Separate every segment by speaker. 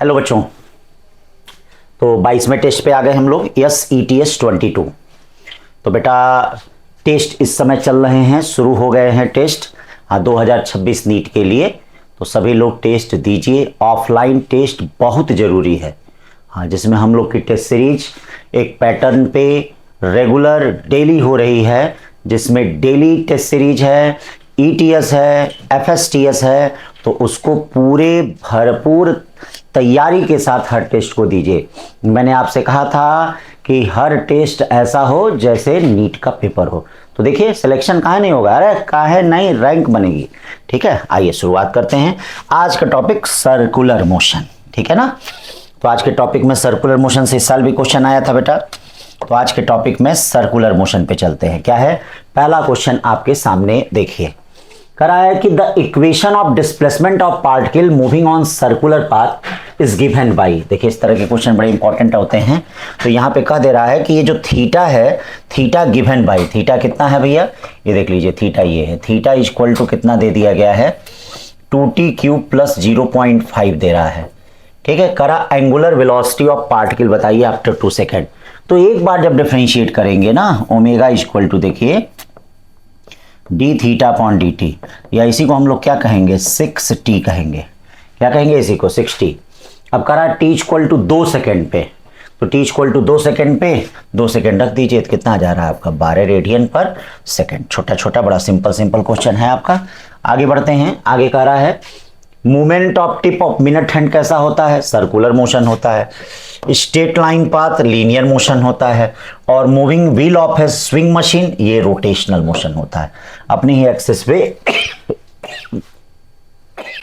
Speaker 1: Hello बच्चों, तो 22वें test पे आ गए हम लोग। Yes ETS 22। तो बेटा टेस्ट इस समय चल रहे हैं, शुरू हो गए हैं टेस्ट। हाँ, 2026 नीट के लिए तो सभी लोग टेस्ट दीजिए। ऑफलाइन टेस्ट बहुत ज़रूरी है। हाँ, जिसमें हम लोग की टेस्ट सीरीज एक पैटर्न पे रेगुलर डेली हो रही है, जिसमें डेली टेस्ट सीरीज है, ETS है, FSTS है। तो उसको पूरे भरपूर तैयारी के साथ हर टेस्ट को दीजिए। मैंने आपसे कहा था कि हर टेस्ट ऐसा हो जैसे नीट का पेपर हो। तो देखिए सिलेक्शन काहे नहीं होगा, अरे काहे नहीं, रैंक बनेगी। ठीक है, आइए शुरुआत करते हैं। आज का टॉपिक सर्कुलर मोशन, ठीक है ना। तो आज के टॉपिक में सर्कुलर मोशन से इस साल भी क्वेश्चन आया था बेटा। तो आज के टॉपिक में सर्कुलर मोशन पे चलते हैं। क्या है पहला क्वेश्चन आपके सामने, देखिए करा है कि the equation of displacement of particle moving on circular path is given by. देखिए इस तरह के क्वेश्चन बड़े इंपॉर्टेंट होते हैं। तो यहाँ पे कह दे रहा है कि ये जो थीटा है, थीटा गिवन बाई, थीटा कितना है भैया, ये देख लीजिए थीटा ये है। थीटा इक्वल टू कितना दे दिया गया है, 2t³ प्लस 0.5 दे रहा है। ठीक है, करा एंगुलर वेलोसिटी ऑफ पार्टिकल बताइए आफ्टर 2 सेकेंड। तो एक बार जब डिफरेंशिएट करेंगे ना, ओमेगा इक्वल टू देखिए डी थीटा अपॉन dt, या इसी को हम लोग क्या कहेंगे 6t कहेंगे। क्या कहेंगे इसी को 6t। अब करा t इक्वल टू 2 सेकेंड पे, तो t इक्वल टू 2 सेकेंड पे 2 सेकेंड रख दीजिए तो कितना जा रहा है आपका 12 रेडियन पर सेकेंड। छोटा छोटा बड़ा सिंपल सिंपल क्वेश्चन है आपका। आगे बढ़ते हैं। आगे कह रहा है movement of tip of minute hand कैसा होता है, सर्कुलर मोशन होता है। Straight line path linear motion होता है। और moving wheel of A swing machine ये रोटेशनल मोशन होता है, अपनी ही एक्सिस पे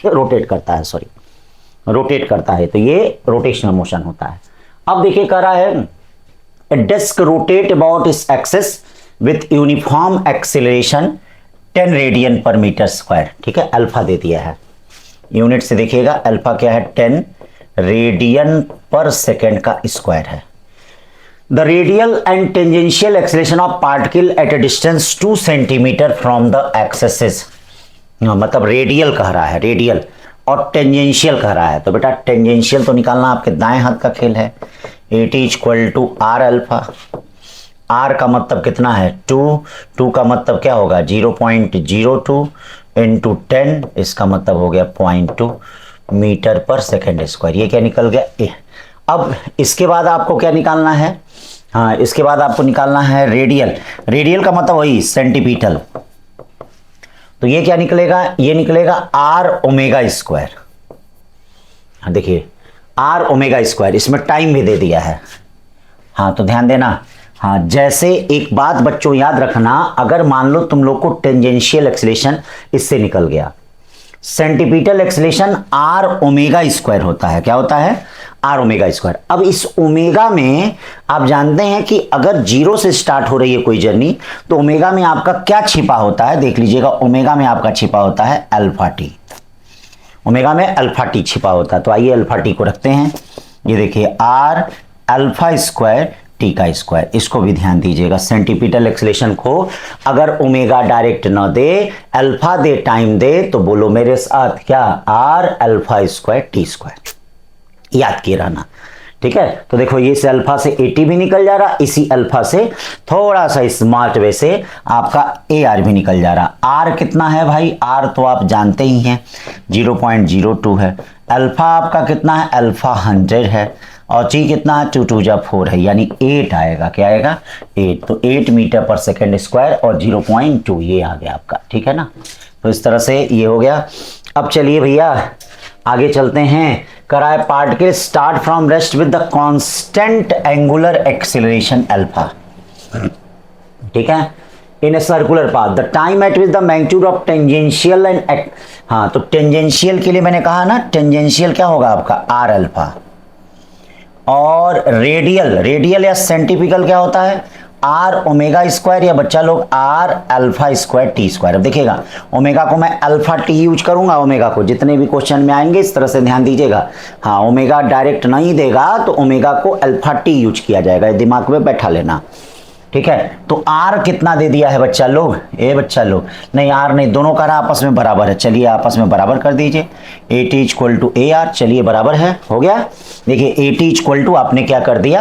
Speaker 1: रोटेट करता है, सॉरी रोटेट करता है, तो ये रोटेशनल मोशन होता है। अब देखिए कह रहा है a disc rotate about its axis with uniform acceleration 10 radian per metre square. ठीक है, अल्फा दे दिया है, यूनिट से देखिएगा अल्फा क्या है 10 रेडियन पर सेकेंड का स्क्वायर है। The radial and tangential acceleration of particle at a distance 2 centimetre from the axes, मतलब रेडियल कह रहा है, रेडियल और टेंजेंशियल कह रहा है। तो बेटा टेंजेंशियल तो निकालना आपके दाएं हाथ का खेल है। AT equal to R alpha. R का मतलब कितना है 2 का मतलब क्या होगा 0.02 इंटू 10, इसका मतलब हो गया 0.2 मीटर पर सेकेंड स्क्वायर। ये क्या निकल गया ए। अब इसके बाद आपको क्या निकालना है, हाँ इसके बाद आपको निकालना है रेडियल। रेडियल का मतलब वही सेंटीमीटर। तो ये क्या निकलेगा, ये निकलेगा R ओमेगा स्क्वायर। हाँ देखिए R ओमेगा स्क्वायर, इसमें टाइम भी दे दिया है। हाँ तो ध्यान देना। हाँ जैसे एक बात बच्चों याद रखना, अगर मान लो तुम लोग को टेंजेंशियल एक्सेलरेशन इससे निकल गया, centimetre acceleration R omega square होता है। क्या होता है R ओमेगा स्क्वायर। अब इस ओमेगा में आप जानते हैं कि अगर 0 से स्टार्ट हो रही है कोई जर्नी, तो ओमेगा में आपका क्या छिपा होता है, देख लीजिएगा ओमेगा में आपका छिपा होता है अल्फा टी। ओमेगा में अल्फा टी छिपा होता है। तो आइए अल्फा टी को रखते हैं। ये देखिए R अल्फा स्क्वायर टी का स्क्वायर, इसको भी ध्यान दीजिएगा। सेंटीमीटर एक्सेलरेशन को अगर ओमेगा डायरेक्ट न दे, अल्फा दे, टाइम दे, तो बोलो मेरे साथ क्या R alpha square T square, याद किए रहना। ठीक है, तो देखो ये से अल्फा से AT भी निकल जा रहा, इसी अल्फा से थोड़ा सा स्मार्ट वे से आपका AR भी निकल जा रहा। R कितना है भाई, R तो आप जानते ही हैं 0.02 है। अल्फा आपका कितना है, अल्फा 100 है। और T कितना है 2 2 जा 4 है, यानी 8 आएगा। क्या आएगा 8। तो 8 मीटर पर सेकेंड स्क्वायर और 0.2 ये आ गया आपका। ठीक है ना, तो इस तरह से ये हो गया। अब चलिए भैया आगे चलते हैं। कराए particle start from rest with the constant angular acceleration alpha. ठीक है, in a circular path the time at with the magnitude of tangential and, हाँ तो टेंजेंशियल के लिए मैंने कहा ना, टेंजेंशियल क्या होगा आपका R अल्फा। और रेडियल, रेडियल या सेंटीपिकल क्या होता है R ओमेगा स्क्वायर, या बच्चा लोग R alpha square T square. अब देखिएगा ओमेगा को मैं अल्फा टी यूज करूंगा, ओमेगा को जितने भी क्वेश्चन में आएंगे इस तरह से ध्यान दीजिएगा। हाँ ओमेगा डायरेक्ट नहीं देगा तो ओमेगा को अल्फा टी यूज किया जाएगा, दिमाग में बैठा लेना। ठीक है, तो आर कितना दे दिया है बच्चा लोग, ए बच्चा लोग, नहीं आर नहीं, दोनों का आपस में बराबर है, चलिए आपस में बराबर कर दीजिए, A T equal to A R, चलिए बराबर है, हो गया। देखिए ए टी इक्वल टू आपने क्या कर दिया,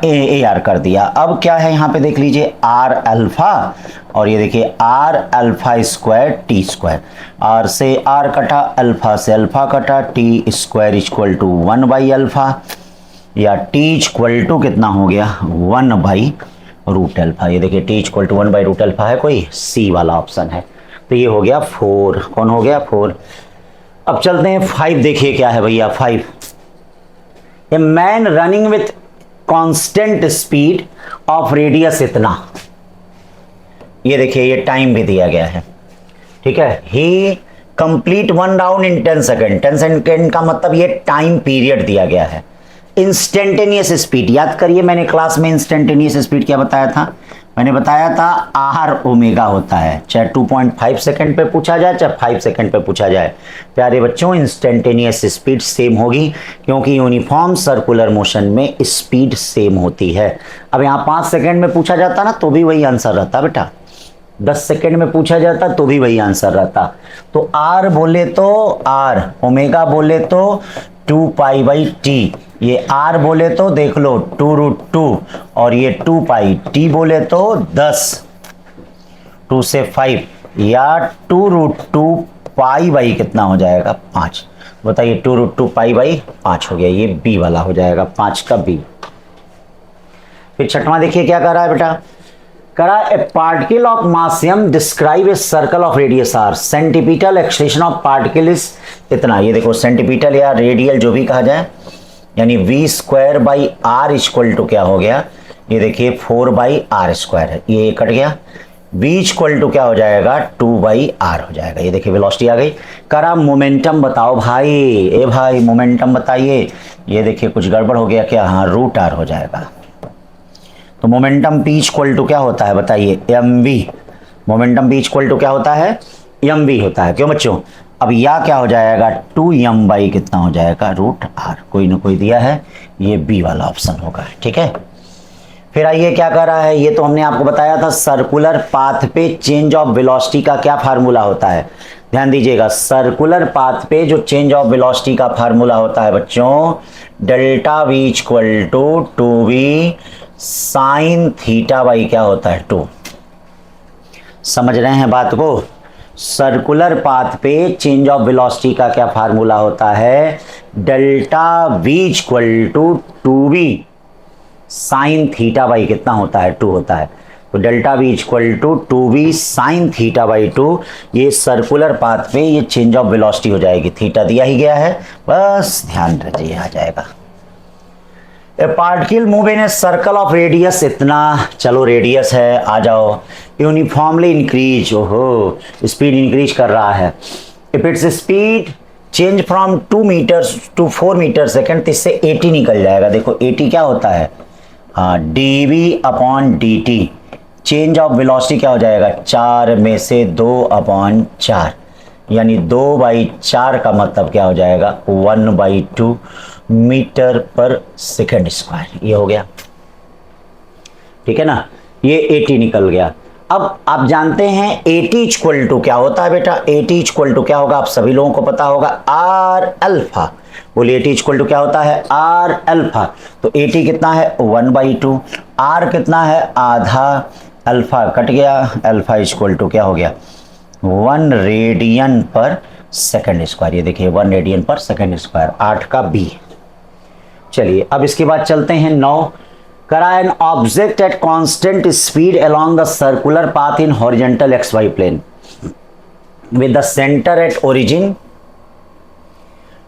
Speaker 1: ए आर कर दिया। अब क्या है यहाँ पे देख लीजिए, आर अल्फा, और ये देखिए R alpha square T square, R से आर कटा, अल्फा से अल्फा कटा, T square equal to 1 by alpha, या टी इक्वल टू कितना हो गया 1 बाई रूट अल्फा। ये देखिए T equal to 1 by root alpha है, कोई सी वाला ऑप्शन है, तो ये हो गया 4, कौन हो गया 4। अब चलते हैं 5, देखिए क्या है भैया 5, a man running with constant speed of radius इतना, ये देखिए ये टाइम भी दिया गया है, ठीक है, ही complete 1 round in 10 second, 10 second का मतलब ये टाइम पीरियड दिया गया है। इंस्टेंटेनियस स्पीड, याद करिए मैंने क्लास में इंस्टेंटेनियस स्पीड क्या बताया था, मैंने बताया था आर ओमेगा होता है, चाहे 2.5 सेकंड पे पूछा जाए चाहे 5 सेकंड पे पूछा जाए। प्यारे बच्चों इंस्टेंटेनियस स्पीड सेम होगी, क्योंकि यूनिफॉर्म सर्कुलर मोशन में स्पीड सेम होती है। अब यहाँ 5 सेकंड में पूछा जाता ना तो भी वही आंसर रहता बेटा, 10 सेकंड में पूछा जाता तो भी वही आंसर रहता। तो आर बोले तो आर, ओमेगा बोले तो 2 पाई बाई टी, ये आर बोले तो देख लो 2 रूट 2, और ये 2 पाई, टी बोले तो 10, 2 से 5, या 2 रूट 2 पाई बाई कितना हो जाएगा 5, बताइए 2 रूट 2 पाई बाई 5 हो गया, ये बी वाला हो जाएगा, 5 का बी। फिर छठवां देखिए क्या कर रहा है बेटा, करा ए particle of mass m describe A circle of radius r, centripetal acceleration of particle is इतना, ये देखो सेंटीपीटल या रेडियल जो भी कहा जाए, यानी v square by R equal to क्या हो गया, ये देखिए 4 बाई आर स्क्वायर है, ये कट गया, v इक्वल टू क्या हो जाएगा 2 बाई आर हो जाएगा, ये देखिए वेलोसिटी आ गई। करा मोमेंटम बताओ भाई, ए भाई मोमेंटम बताइए, ये देखिए कुछ गड़बड़ हो गया क्या, हाँ रूट आर हो जाएगा। तो मोमेंटम p इक्वल टू क्या होता है बताइए mv, momentum p equal to क्या होता है mv होता है, क्यों बच्चों। अब या क्या हो जाएगा 2m बाई कितना हो जाएगा रूट r, कोई ना कोई दिया है, ये b वाला ऑप्शन होगा, ठीक है। फिर आइए क्या कर रहा है, ये तो हमने आपको बताया था, सर्कुलर पाथ पे चेंज ऑफ वेलोसिटी का क्या फार्मूला होता है, ध्यान दीजिएगा, सर्कुलर पाथ पे जो चेंज ऑफ वेलोसिटी का फार्मूला होता है बच्चों, delta v equal to 2v sine theta by क्या होता है 2, समझ रहे हैं बात को। सर्कुलर पाथ पे चेंज ऑफ वेलोसिटी का क्या फार्मूला होता है, delta v equal to 2v sine theta by कितना होता है 2 होता है, तो delta v equal to 2v sine theta by 2, ये सर्कुलर पाथ पे ये चेंज ऑफ वेलोसिटी हो जाएगी, थीटा दिया ही गया है, बस ध्यान रखिए आ जाएगा। A particle move in a circle of radius इतना, चलो रेडियस है आ जाओ, यूनिफॉर्मली इंक्रीज, ओहो स्पीड इंक्रीज कर रहा है, if its speed change from 2 metres to 4 metre second, तो इससे 80 निकल जाएगा, देखो 80 क्या होता है, हाँ dv upon dt, change of velocity क्या हो जाएगा 4 में से 2 अपॉन 4, यानी 2/4 का मतलब क्या हो जाएगा 1/2 मीटर पर सेकेंड स्क्वायर, ये हो गया, ठीक है ना, ये 80 निकल गया। अब आप जानते हैं 80 इक्वल टू क्या होता है बेटा, 80 इक्वल टू क्या होगा, आप सभी लोगों को पता होगा आर अल्फा, बोलिए 80 इक्वल टू क्या होता है आर अल्फा, तो 80 कितना है 1/2, आर कितना है आधा, अल्फा कट गया, अल्फा इक्वल टू क्या हो गया 1 रेडियन पर सेकेंड स्क्वायर, ये देखिए 1 रेडियन पर सेकेंड स्क्वायर, 8 का बी। चलिए अब इसके बाद चलते हैं 9, करा an object at constant speed along the circular path in horizontal XY plane with the centre at origin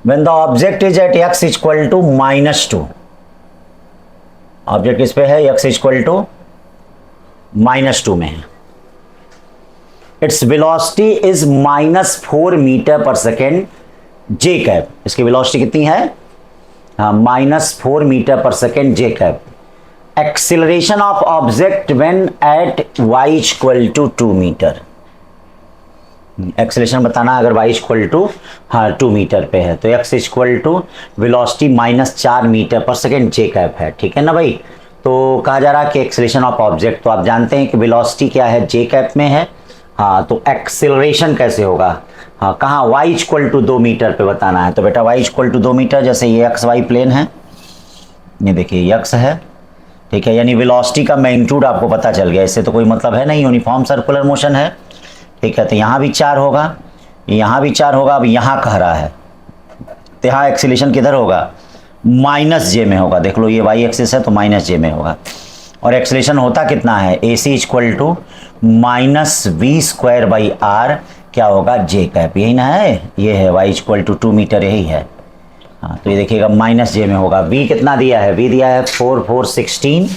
Speaker 1: when the object is at x equal to -2, object किस पे है x इक्वल टू -2 में है, इट्स वेलोसिटी इज -4 मीटर पर second J cap, इसकी velocity कितनी है हाँ -4 मीटर पर second J cap, acceleration of object when at y equal to 2 metre, acceleration बताना अगर y इक्वल टू हाँ 2 मीटर पे है, तो x equal to velocity -4 metre पर सेकेंड जे कैप है, ठीक है ना भाई। तो कहा जा रहा है कि एक्सेलरेशन ऑफ ऑब्जेक्ट, तो आप जानते हैं कि वेलोसिटी क्या है, जे कैप में है। हाँ, तो एक्सेलरेशन कैसे होगा, हाँ कहाँ, y इक्वल टू 2 मीटर पे बताना है। तो बेटा y इक्वल टू 2 मीटर, जैसे ये एक्स वाई प्लेन है, ये देखिए x है, ठीक है, यानी वेलोसिटी का मैग्नीट्यूड आपको पता चल गया। इससे तो कोई मतलब है नहीं, यूनिफॉर्म सर्कुलर मोशन है, ठीक है। तो यहाँ भी 4 होगा, यहाँ भी 4 होगा। अब यहाँ कह रहा है तो यहाँ एक्सेलरेशन किधर होगा, माइनस जे में होगा। देख लो ये वाई एक्सिस है तो माइनस जे में होगा। और एक्सेलरेशन होता कितना है, a c equal to minus v square by r, क्या होगा, जे कैप, यही ना है, ये है वाई इक्वल टू 2 मीटर, यही है। हाँ, तो ये देखिएगा माइनस जे में होगा। वी कितना दिया है, वी दिया है 4 4 16,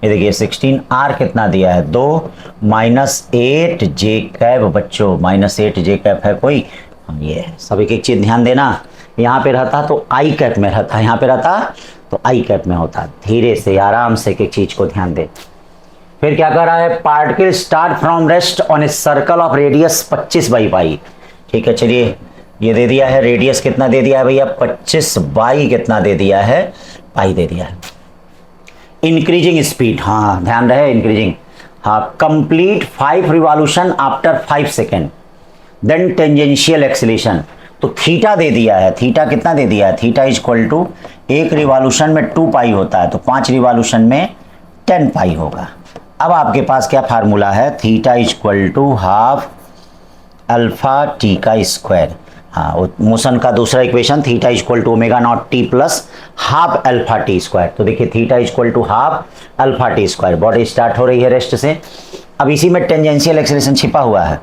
Speaker 1: ये देखिए 16। आर कितना दिया है 2, माइनस 8 जे कैप बच्चों, माइनस 8 जे कैप है कोई, ये है। सब एक एक चीज ध्यान देना, यहाँ पे रहता तो आई कैप में रहता, यहाँ पे रहता तो आई कैप में होता। धीरे से आराम से एक एक चीज को ध्यान दे। फिर क्या कर रहा है, particle start from rest on A circle of radius 25 by pi, ठीक है। चलिए ये दे दिया है, रेडियस कितना दे दिया है भैया, 25 बाई कितना दे दिया है, पाई दे दिया है। इंक्रीजिंग स्पीड, हाँ ध्यान रहे, इंक्रीजिंग, हाँ, complete 5 revolution after 5 second, then tangential acceleration. तो थीटा दे दिया है, थीटा कितना दे दिया है, थीटा इक्वल टू 1 रिवॉल्यूशन में 2 पाई होता है, तो 5 रिवॉल्यूशन में 10 पाई होगा। अब आपके पास क्या फार्मूला है, theta equal to half alpha T का स्क्वायर। हाँ, मोशन का दूसरा equation, theta equal to omega naught T plus half alpha T square. तो देखिए theta equal to half alpha T square. Body start हो रही है रेस्ट से। अब इसी में टेंजेंशियल एक्सेलरेशन छिपा हुआ है,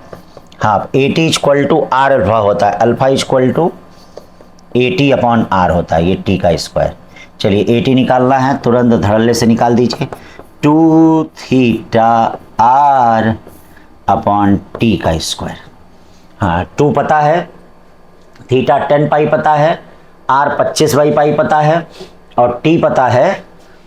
Speaker 1: half A T equal to R alpha होता है, alpha equal to A T upon R होता है, ये टी का स्क्वायर। चलिए ए टी निकालना है, तुरंत धड़ल्ले से निकाल दीजिए, 2 थीटा आर अपॉन टी का स्क्वायर। हाँ, 2 पता है, थीटा 10 पाई पता है, आर 25 बाई पाई पता है, और टी पता है,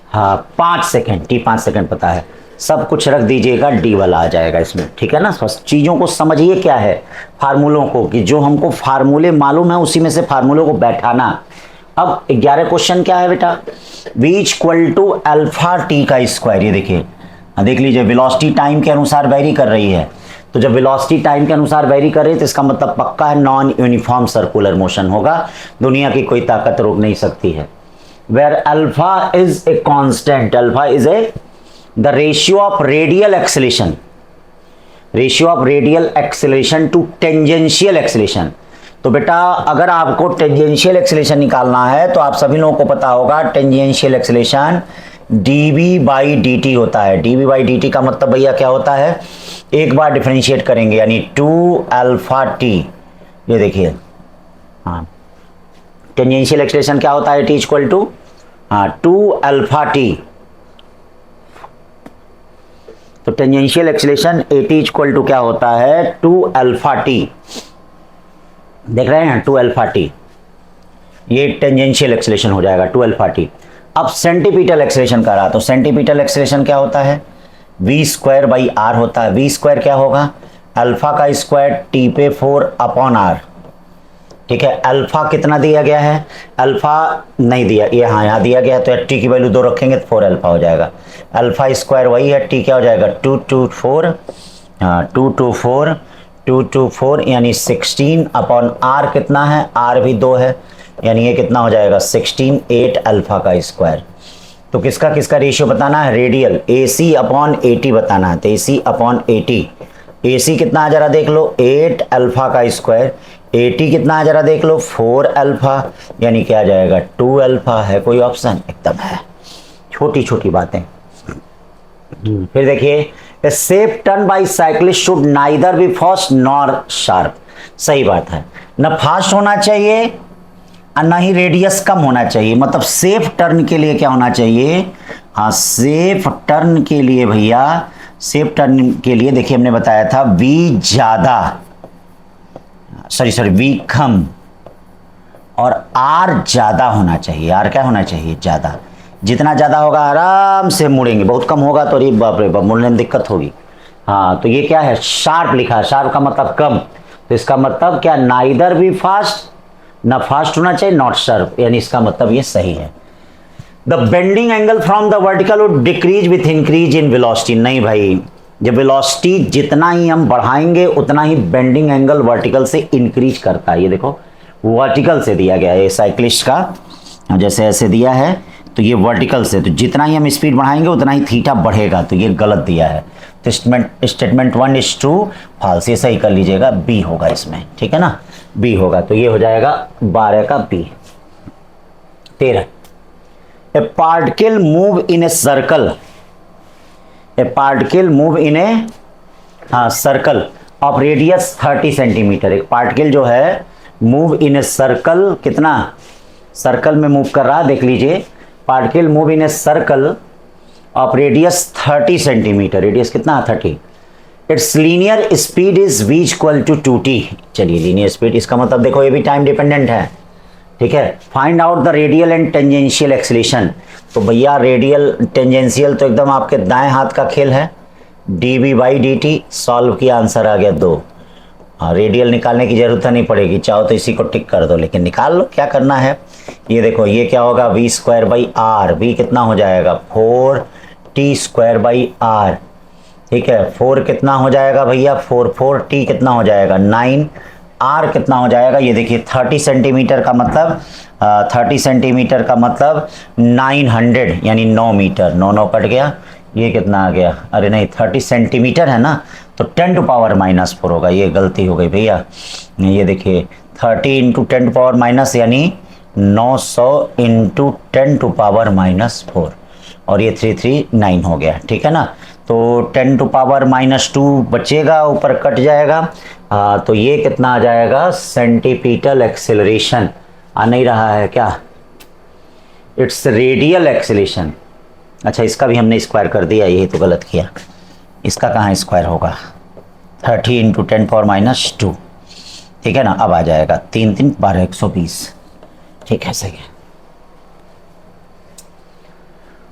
Speaker 1: हाँ 5 सेकेंड, टी 5 सेकेंड पता है। सब कुछ रख दीजिएगा, डी वाला आ जाएगा इसमें, ठीक है ना। बस चीज़ों को समझिए क्या है, फार्मूलों को, कि जो हमको फार्मूले मालूम है उसी में से फार्मूलों को बैठाना। अब 11 क्वेश्चन क्या है बेटा, v equal to alpha T का स्क्वायर। ये देखिए, देख लीजिए, वेलोसिटी टाइम के अनुसार वेरी कर रही है। तो जब वेलोसिटी टाइम के अनुसार वेरी कर रही है तो इसका मतलब पक्का है नॉन यूनिफॉर्म सर्कुलर मोशन होगा, दुनिया की कोई ताकत रोक नहीं सकती है। Where alpha is a constant, alpha is a the ratio of radial acceleration, ratio of radial acceleration to tangential acceleration. तो बेटा अगर आपको टेंजेंशियल एक्सेलरेशन निकालना है तो आप सभी लोगों को पता होगा tangential acceleration dv by dt होता है। dv बाई dt का मतलब भैया क्या होता है, एक बार डिफरेंशिएट करेंगे यानी 2 अल्फा टी। ये देखिए, हाँ टेंजेंशियल एक्सेलरेशन क्या होता है, t equal to 2 alpha t. तो tangential acceleration at equal to क्या होता है, 2 अल्फा टी। देख रहे हैं 2 अल्फा टी, ये टेंजेंशियल एक्सेलरेशन हो जाएगा 2 अल्फा टी। अब सेंटीपीटल एक्सेलरेशन का रहा, तो सेंटीपीटल एक्सेलरेशन क्या होता है, वी स्क्वायर बाई आर होता है। वी स्क्वायर क्या होगा, अल्फा का स्क्वायर टी पे 4 अपॉन आर, ठीक है। अल्फा कितना दिया गया है, अल्फा नहीं दिया, ये हाँ यहाँ दिया गया है, तो टी की वैल्यू 2 रखेंगे तो 4 अल्फा हो जाएगा। अल्फा स्क्वायर वही है, टी क्या हो जाएगा 2 2 4, हाँ 2 2 4, 2 2 4 यानी 16 अपॉन आर कितना है, आर भी 2 है, यानी ये कितना हो जाएगा 16 8 अल्फा का स्क्वायर। तो किसका किसका रेशियो बताना है, radial, A C upon A T बताना है। तो ए सी अपॉन ए टी, ए सी कितना है जरा देख लो 8 अल्फा का स्क्वायर, ए टी कितना है जरा देख लो 4 अल्फा, यानी क्या आ जाएगा 2 अल्फा। है कोई ऑप्शन, एकदम है, छोटी छोटी बातें। फिर देखिए, safe turn by cyclist should neither be fast nor sharp. सही बात है, न फास्ट होना चाहिए और ना ही रेडियस कम होना चाहिए। मतलब सेफ टर्न के लिए क्या होना चाहिए, हाँ सेफ टर्न के लिए भैया, सेफ टर्न के लिए देखिए हमने बताया था वी ज्यादा, सॉरी वी कम और आर ज्यादा होना चाहिए। आर क्या होना चाहिए, ज्यादा। जितना ज्यादा होगा आराम से मुड़ेंगे, बहुत कम होगा तो अरे बाप रे बाप मुड़ने में दिक्कत होगी। हाँ, तो ये क्या है, शार्प लिखा है, शार्प का मतलब कम। तो इसका मतलब क्या, नाइदर भी फास्ट, ना फास्ट होना चाहिए नॉट शार्प, यानी इसका मतलब ये सही है। The bending angle from the vertical would decrease with increase in velocity. नहीं भाई, जब वेलोसिटी जितना ही हम बढ़ाएंगे उतना ही बेंडिंग एंगल वर्टिकल से इंक्रीज करता है। ये देखो वर्टिकल से दिया गया है ये साइक्लिस्ट का, जैसे ऐसे दिया है तो ये वर्टिकल से, तो जितना ही हम स्पीड बढ़ाएंगे उतना ही थीटा बढ़ेगा, तो ये गलत दिया है। तो स्टेटमेंट 1 इज ट्रू, फॉल्स, ये सही कर लीजिएगा, बी होगा इसमें, ठीक है ना, बी होगा। तो ये हो जाएगा 12 का B. 13, a particle move in a circle, a particle move in a circle of radius 30 centimetre. एक पार्टिकल जो है मूव इन ए सर्कल, कितना सर्कल में मूव कर रहा है, देख लीजिए, particle move in a circle of radius 30 centimetre, radius कितना 30, its linear speed is v equal to 2t। चलिए लीनियर स्पीड, इसका मतलब देखो ये भी टाइम डिपेंडेंट है, ठीक है। Find out the radial and tangential acceleration. तो भैया रेडियल टेंजेंशियल तो एकदम आपके दाएं हाथ का खेल है, dv/dt, सॉल्व किया, आंसर आ गया 2। रेडियल निकालने की जरूरत नहीं पड़ेगी, चाहो तो इसी को टिक कर दो, लेकिन निकाल लो, क्या करना है। ये देखो ये क्या होगा, v²/r, v कितना हो जाएगा 4t²/r, ठीक है। 4 कितना हो जाएगा भैया, 4t कितना हो जाएगा 9, r कितना हो जाएगा, ये देखिए 30 सेंटीमीटर का मतलब 30 सेंटीमीटर का मतलब 900 यानी 9 मीटर, 9 कट गया, ये कितना आ गया, अरे नहीं 30 सेंटीमीटर है ना, तो 10⁻⁴ होगा, ये गलती हो गई भैया। ये देखिए 30 × 10⁻⁻, यानी 900 × 10⁻⁴, और ये 339 हो गया, ठीक है ना। तो 10⁻⁻2 बचेगा, ऊपर कट जाएगा, तो ये कितना आ जाएगा, सेंटीपिटल एक्सेलरेशन आ नहीं रहा है क्या, इट्स रेडियल एक्सेलरेशन। अच्छा इसका भी हमने स्क्वायर कर दिया, यही तो गलत किया, इसका कहाँ स्क्वायर होगा, 30 × 10⁻⁻2, ठीक है ना। अब आ जाएगा 3 3 12 120, ठीक है, सही है।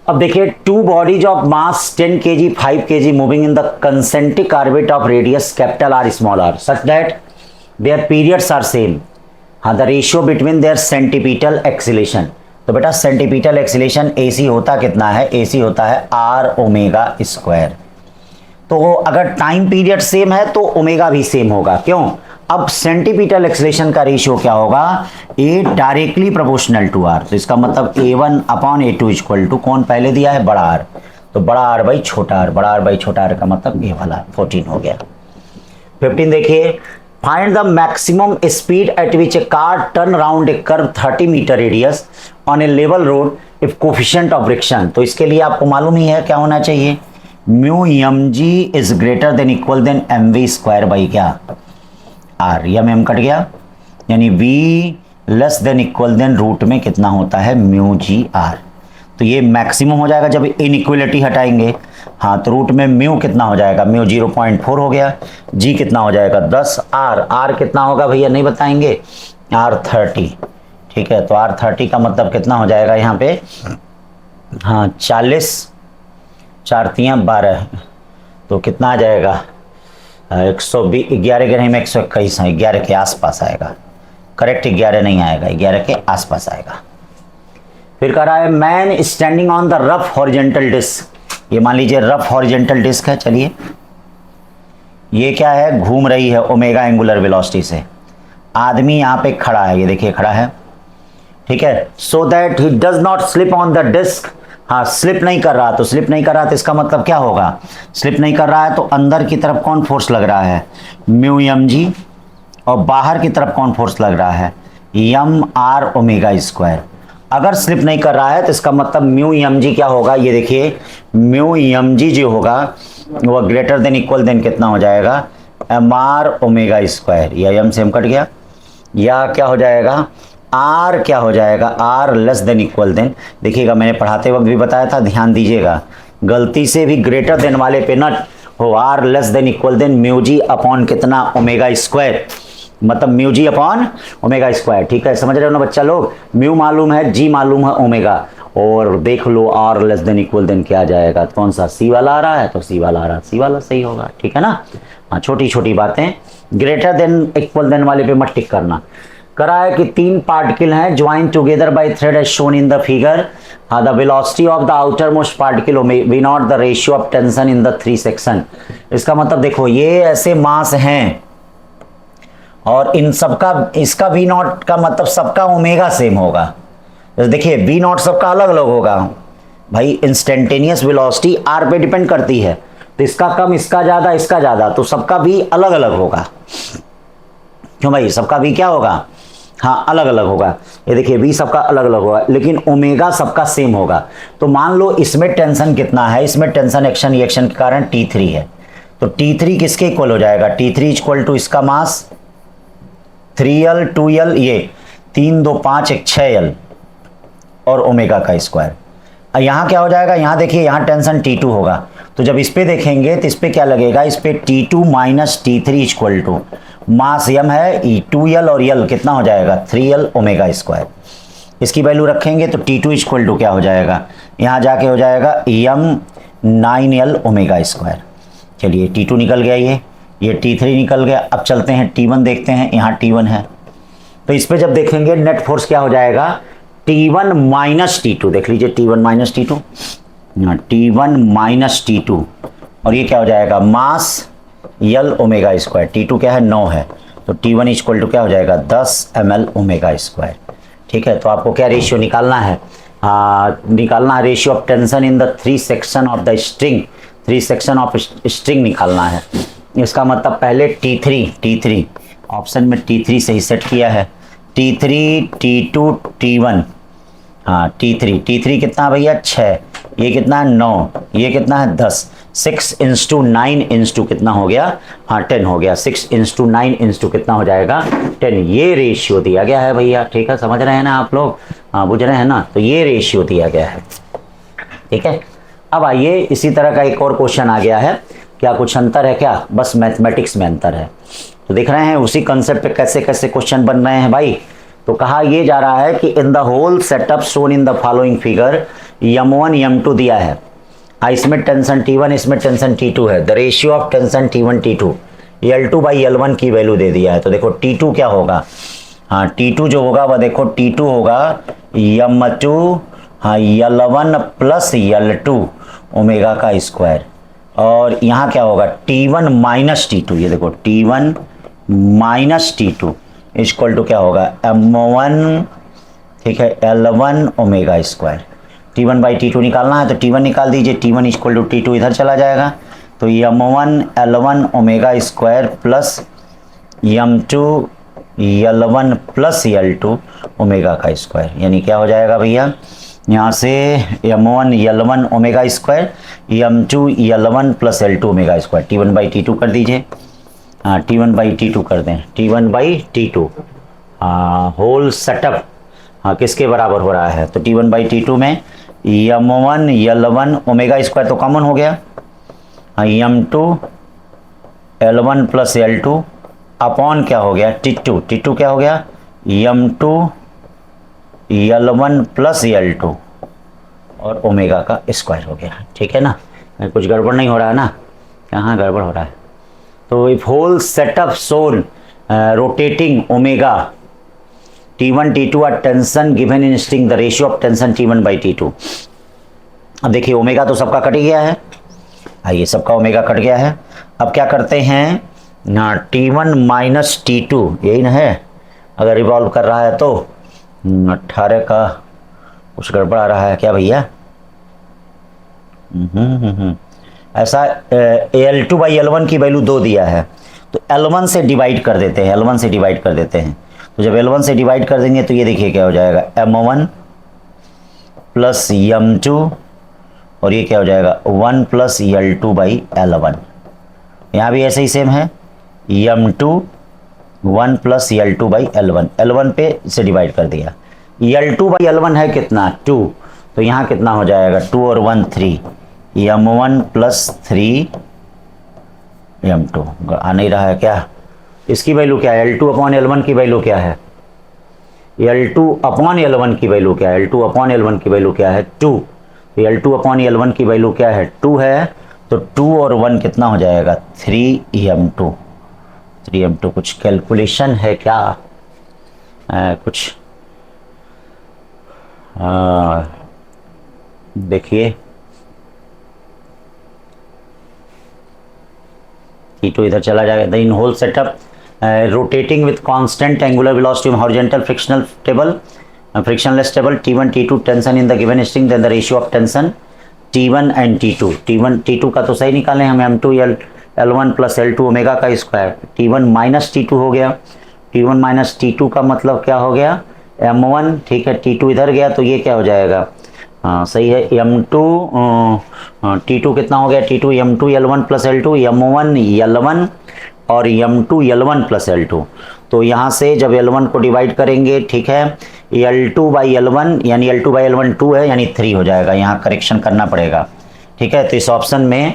Speaker 1: अब देखिए, two bodies of mass 10 kg 5 kg moving in the concentric orbit of radius capital R small r such that their periods are same. हाँ, the ratio between their centripetal acceleration. तो बेटा सेंटीपिटल एक्सीलरेशन AC होता कितना है, AC होता है r⍵²। तो अगर टाइम पीरियड सेम है तो ओमेगा भी सेम होगा, क्यों, अब सेंटीपिटल एक्सीलरेशन का रेशियो क्या होगा, A directly proportional to R। तो इसका मतलब A1/A2 इक्वल टू, कौन पहले दिया है, बड़ा R, तो बड़ा R/छोटा R, बड़ा R/छोटा R का मतलब ये वाला 14 हो गया। 15 देखिए, find the maximum speed at which a car turn round a curve 30 metre radius on a level road if coefficient of friction. तो इसके लिए आपको मालूम ही है क्या होना चाहिए, μmg is greater than equal than mv² क्या r, या m कट गया, यानी v less than equal than root में कितना होता है μgr। तो ये मैक्सिमम हो जाएगा जब इनइक्वलिटी हटाएंगे। हाँ, तो रूट में म्यू कितना हो जाएगा, म्यू 0.4 हो गया, g कितना हो जाएगा 10, r कितना होगा भैया नहीं बताएंगे, r30, ठीक है। तो r30 का मतलब कितना हो जाएगा यहाँ पे, हाँ 40, 4 × 12, तो कितना आ जाएगा 120, 11 के नहीं में 121 है, 11 के आसपास आएगा, करेक्ट 11 नहीं आएगा, 11 के आसपास आएगा। फिर कह रहा है man standing on the rough horizontal disc. ये मान लीजिए रफ हॉरिजेंटल डिस्क है, चलिए ये क्या है, घूम रही है ओमेगा एंगुलर वेलोसिटी से, आदमी यहाँ पे खड़ा है, ये देखिए खड़ा है, ठीक है। So that he does not slip on the disc. हाँ, स्लिप नहीं कर रहा, तो स्लिप नहीं कर रहा तो इसका मतलब क्या होगा, स्लिप नहीं कर रहा है तो अंदर की तरफ कौन फोर्स लग रहा है, μmg, और बाहर की तरफ कौन फोर्स लग रहा है, mr⍵²। अगर स्लिप नहीं कर रहा है तो इसका मतलब μmg क्या होगा, ये देखिए μmg जो होगा वो ग्रेटर देन इक्वल देन कितना हो जाएगा, mr⍵², या m से m कट गया, या क्या हो जाएगा, r क्या हो जाएगा, r less than equal than. देखिएगा मैंने पढ़ाते वक्त भी बताया था, ध्यान दीजिएगा, गलती से भी ग्रेटर देन वाले पे न हो, r less than equal than μg upon कितना ⍵², मतलब μg अपॉन ⍵², ठीक है। समझ रहे हो ना बच्चा लोग, म्यू मालूम है, g मालूम है, ओमेगा, और देख लो r less than equal than क्या आ जाएगा, कौन सा, c वाला आ रहा है, तो c वाला आ रहा है, c वाला सही होगा, ठीक है ना। हाँ, छोटी छोटी बातें, ग्रेटर देन इक्वल देन वाले पे मत टिक करना। करा है कि 3 पार्टिकल हैं join together by thread as shown in the figure, the velocity of the outer most particle we not the ratio of tension in the 3 section. इसका मतलब देखो ये ऐसे मास हैं और इन सबका, इसका वी नॉट का मतलब सबका ओमेगा सेम होगा। देखिए वी नॉट सबका अलग अलग होगा भाई, इंस्टेंटेनियस वेलोसिटी आर पे डिपेंड करती है, तो इसका कम, इसका ज्यादा, इसका ज्यादा, तो सबका भी अलग अलग होगा। क्यों भाई, सबका भी क्या होगा, हाँ अलग अलग होगा। ये देखिए v सबका अलग अलग होगा लेकिन ओमेगा सबका सेम होगा। तो मान लो इसमें टेंशन कितना है, इसमें टेंशन एक्शन रिएक्शन के कारण T3 है, तो T3 किसके इक्वल हो जाएगा, T3 इक्वल टू इसका मास 3L 2L, ये 3 2 5 1 6L और ओमेगा का स्क्वायर। यहाँ क्या हो जाएगा, यहाँ देखिए यहाँ टेंशन T2 होगा, तो जब इस पे देखेंगे तो इस पे क्या लगेगा, इस पे T2 minus T3 equal to mass m है 2L और L कितना हो जाएगा 3L ओमेगा स्क्वायर। इसकी वैल्यू रखेंगे तो T2 इक्वल टू क्या हो जाएगा, यहाँ जाके हो जाएगा m 9L ओमेगा स्क्वायर। चलिए T2 निकल गया, ये T3 निकल गया। अब चलते हैं T1 देखते हैं, यहाँ T1 है, तो इस पे जब देखेंगे नेट फोर्स क्या हो जाएगा T1 माइनस T2, देख लीजिए T1 minus T2, T1 minus T2 और ये क्या हो जाएगा मास L ओमेगा स्क्वायर। T2 क्या है 9 है, तो T1 इक्वल टू क्या हो जाएगा 10 ml ओमेगा स्क्वायर। ठीक है, तो आपको क्या रेशियो निकालना है, निकालना है ratio of tension in the 3 section of the string, 3 section of string निकालना है। इसका मतलब पहले T3 ऑप्शन में T3 से ही सेट किया है, T3 T2 T1, हाँ T3 कितना भैया 6, ये कितना है 9, ये कितना है 10, 6 इंटू 9 इंटू कितना हो गया, हाँ 10 हो गया, 6 इंटू 9 इंटू कितना हो जाएगा 10, ये रेशियो दिया गया है भैया। ठीक है, समझ रहे हैं ना आप लोग, हाँ बुझ रहे हैं ना, तो ये रेशियो दिया गया है। ठीक है, अब आइए इसी तरह का एक और क्वेश्चन आ गया है, क्या कुछ अंतर है क्या, बस मैथमेटिक्स में अंतर है। तो देख रहे हैं उसी कंसेप्ट पे कैसे कैसे क्वेश्चन बन रहे हैं भाई। तो कहा ये जा रहा है कि in the whole setup shown in the following figure m1 m2 दिया है, इसमें टेंशन T1 इसमें टेंशन T2 है, the ratio of tension T1 T2 L2 by L1 की वैल्यू दे दिया है। तो देखो T2 क्या होगा, हाँ T2 जो होगा वह देखो T2 होगा m2, हाँ L1 प्लस L2 ओमेगा का स्क्वायर, और यहाँ क्या होगा T1 माइनस T2, ये देखो T1 minus T2 equal to क्या होगा m1, ठीक है L1 omega square. T1 by T2 निकालना है तो T1 निकाल दीजिए, T1 इक्वल टू T2 इधर चला जाएगा, तो m1 L1 omega square plus m2 L1 plus L2 omega का स्क्वायर, यानी क्या हो जाएगा भैया, यहाँ से m1 L1 omega square m2 L1 plus L2 omega square, T1 by T2 कर दीजिए, हाँ T1 बाई T2 कर दें, T1 by T2 whole setup, हाँ किसके बराबर हो रहा है, तो T1 बाई T2 में m1 L1 ओमेगा स्क्वायर तो कॉमन हो गया, हाँ m2 L1 plus L2 upon क्या हो गया T2 क्या हो गया m2 L1 प्लस L2 और ओमेगा का स्क्वायर हो गया। ठीक है ना, कुछ गड़बड़ नहीं हो रहा है ना, कहाँ गड़बड़ हो रहा है। तो if whole setup shown rotating omega T1 T2 are tension given in string, the ratio of tension T1 by T2। अब देखिए ओमेगा तो सबका कट गया है, आइए सबका ओमेगा कट गया है। अब क्या करते हैं ना, T1 माइनस T2 यही ना है, अगर रिवॉल्व कर रहा है तो 18 का कुछ गड़बड़ आ रहा है क्या भैया, ऐसा L2 बाई L1 की वैल्यू 2 दिया है, तो L1 से डिवाइड कर देते हैं, L1 से डिवाइड कर देते हैं, तो जब L1 से डिवाइड कर देंगे तो ये देखिए क्या हो जाएगा m1 प्लस m2 और ये क्या हो जाएगा 1 प्लस L2 बाई L1, यहाँ भी ऐसे ही सेम है m2 1 plus L2 by L1 पे से डिवाइड कर दिया, L2 बाई L1 है कितना 2, तो यहाँ कितना हो जाएगा 2 और 1 3, m1 प्लस 3 m2 आ नहीं रहा है क्या, इसकी वैल्यू क्या है L2 अपॉन L1 की वैल्यू क्या है, L2 अपॉन L1 की वैल्यू क्या है, L2 अपॉन L1 की वैल्यू क्या है 2, तो L2 अपॉन L1 की वैल्यू क्या है 2 है, तो 2 और 1 कितना हो जाएगा 3m2। कुछ कैलकुलेशन है क्या, कुछ देखिए T2 इधर चला जाएगा। The in whole setup rotating with constant angular velocity horizontal frictional table frictionless table T1 T2 tension in the given string, then the ratio of tension T1 and T2। T2 का तो सही निकालें हम, M2 L1 plus L2 omega का square, T1 minus T2 हो गया। T1 minus T2 का मतलब क्या हो गया, M1। ठीक है, T2 इधर गया तो ये क्या हो जाएगा, हाँ सही है, M2 T2 कितना हो गया, T2 M2 L1 plus L2, M1 L1 और M2 L1 प्लस L2। तो यहाँ से जब L1 को डिवाइड करेंगे, ठीक है, L2 बाई L1 यानी L2 बाई L1 2 है यानी 3 हो जाएगा, यहाँ करेक्शन करना पड़ेगा। ठीक है, तो इस ऑप्शन में,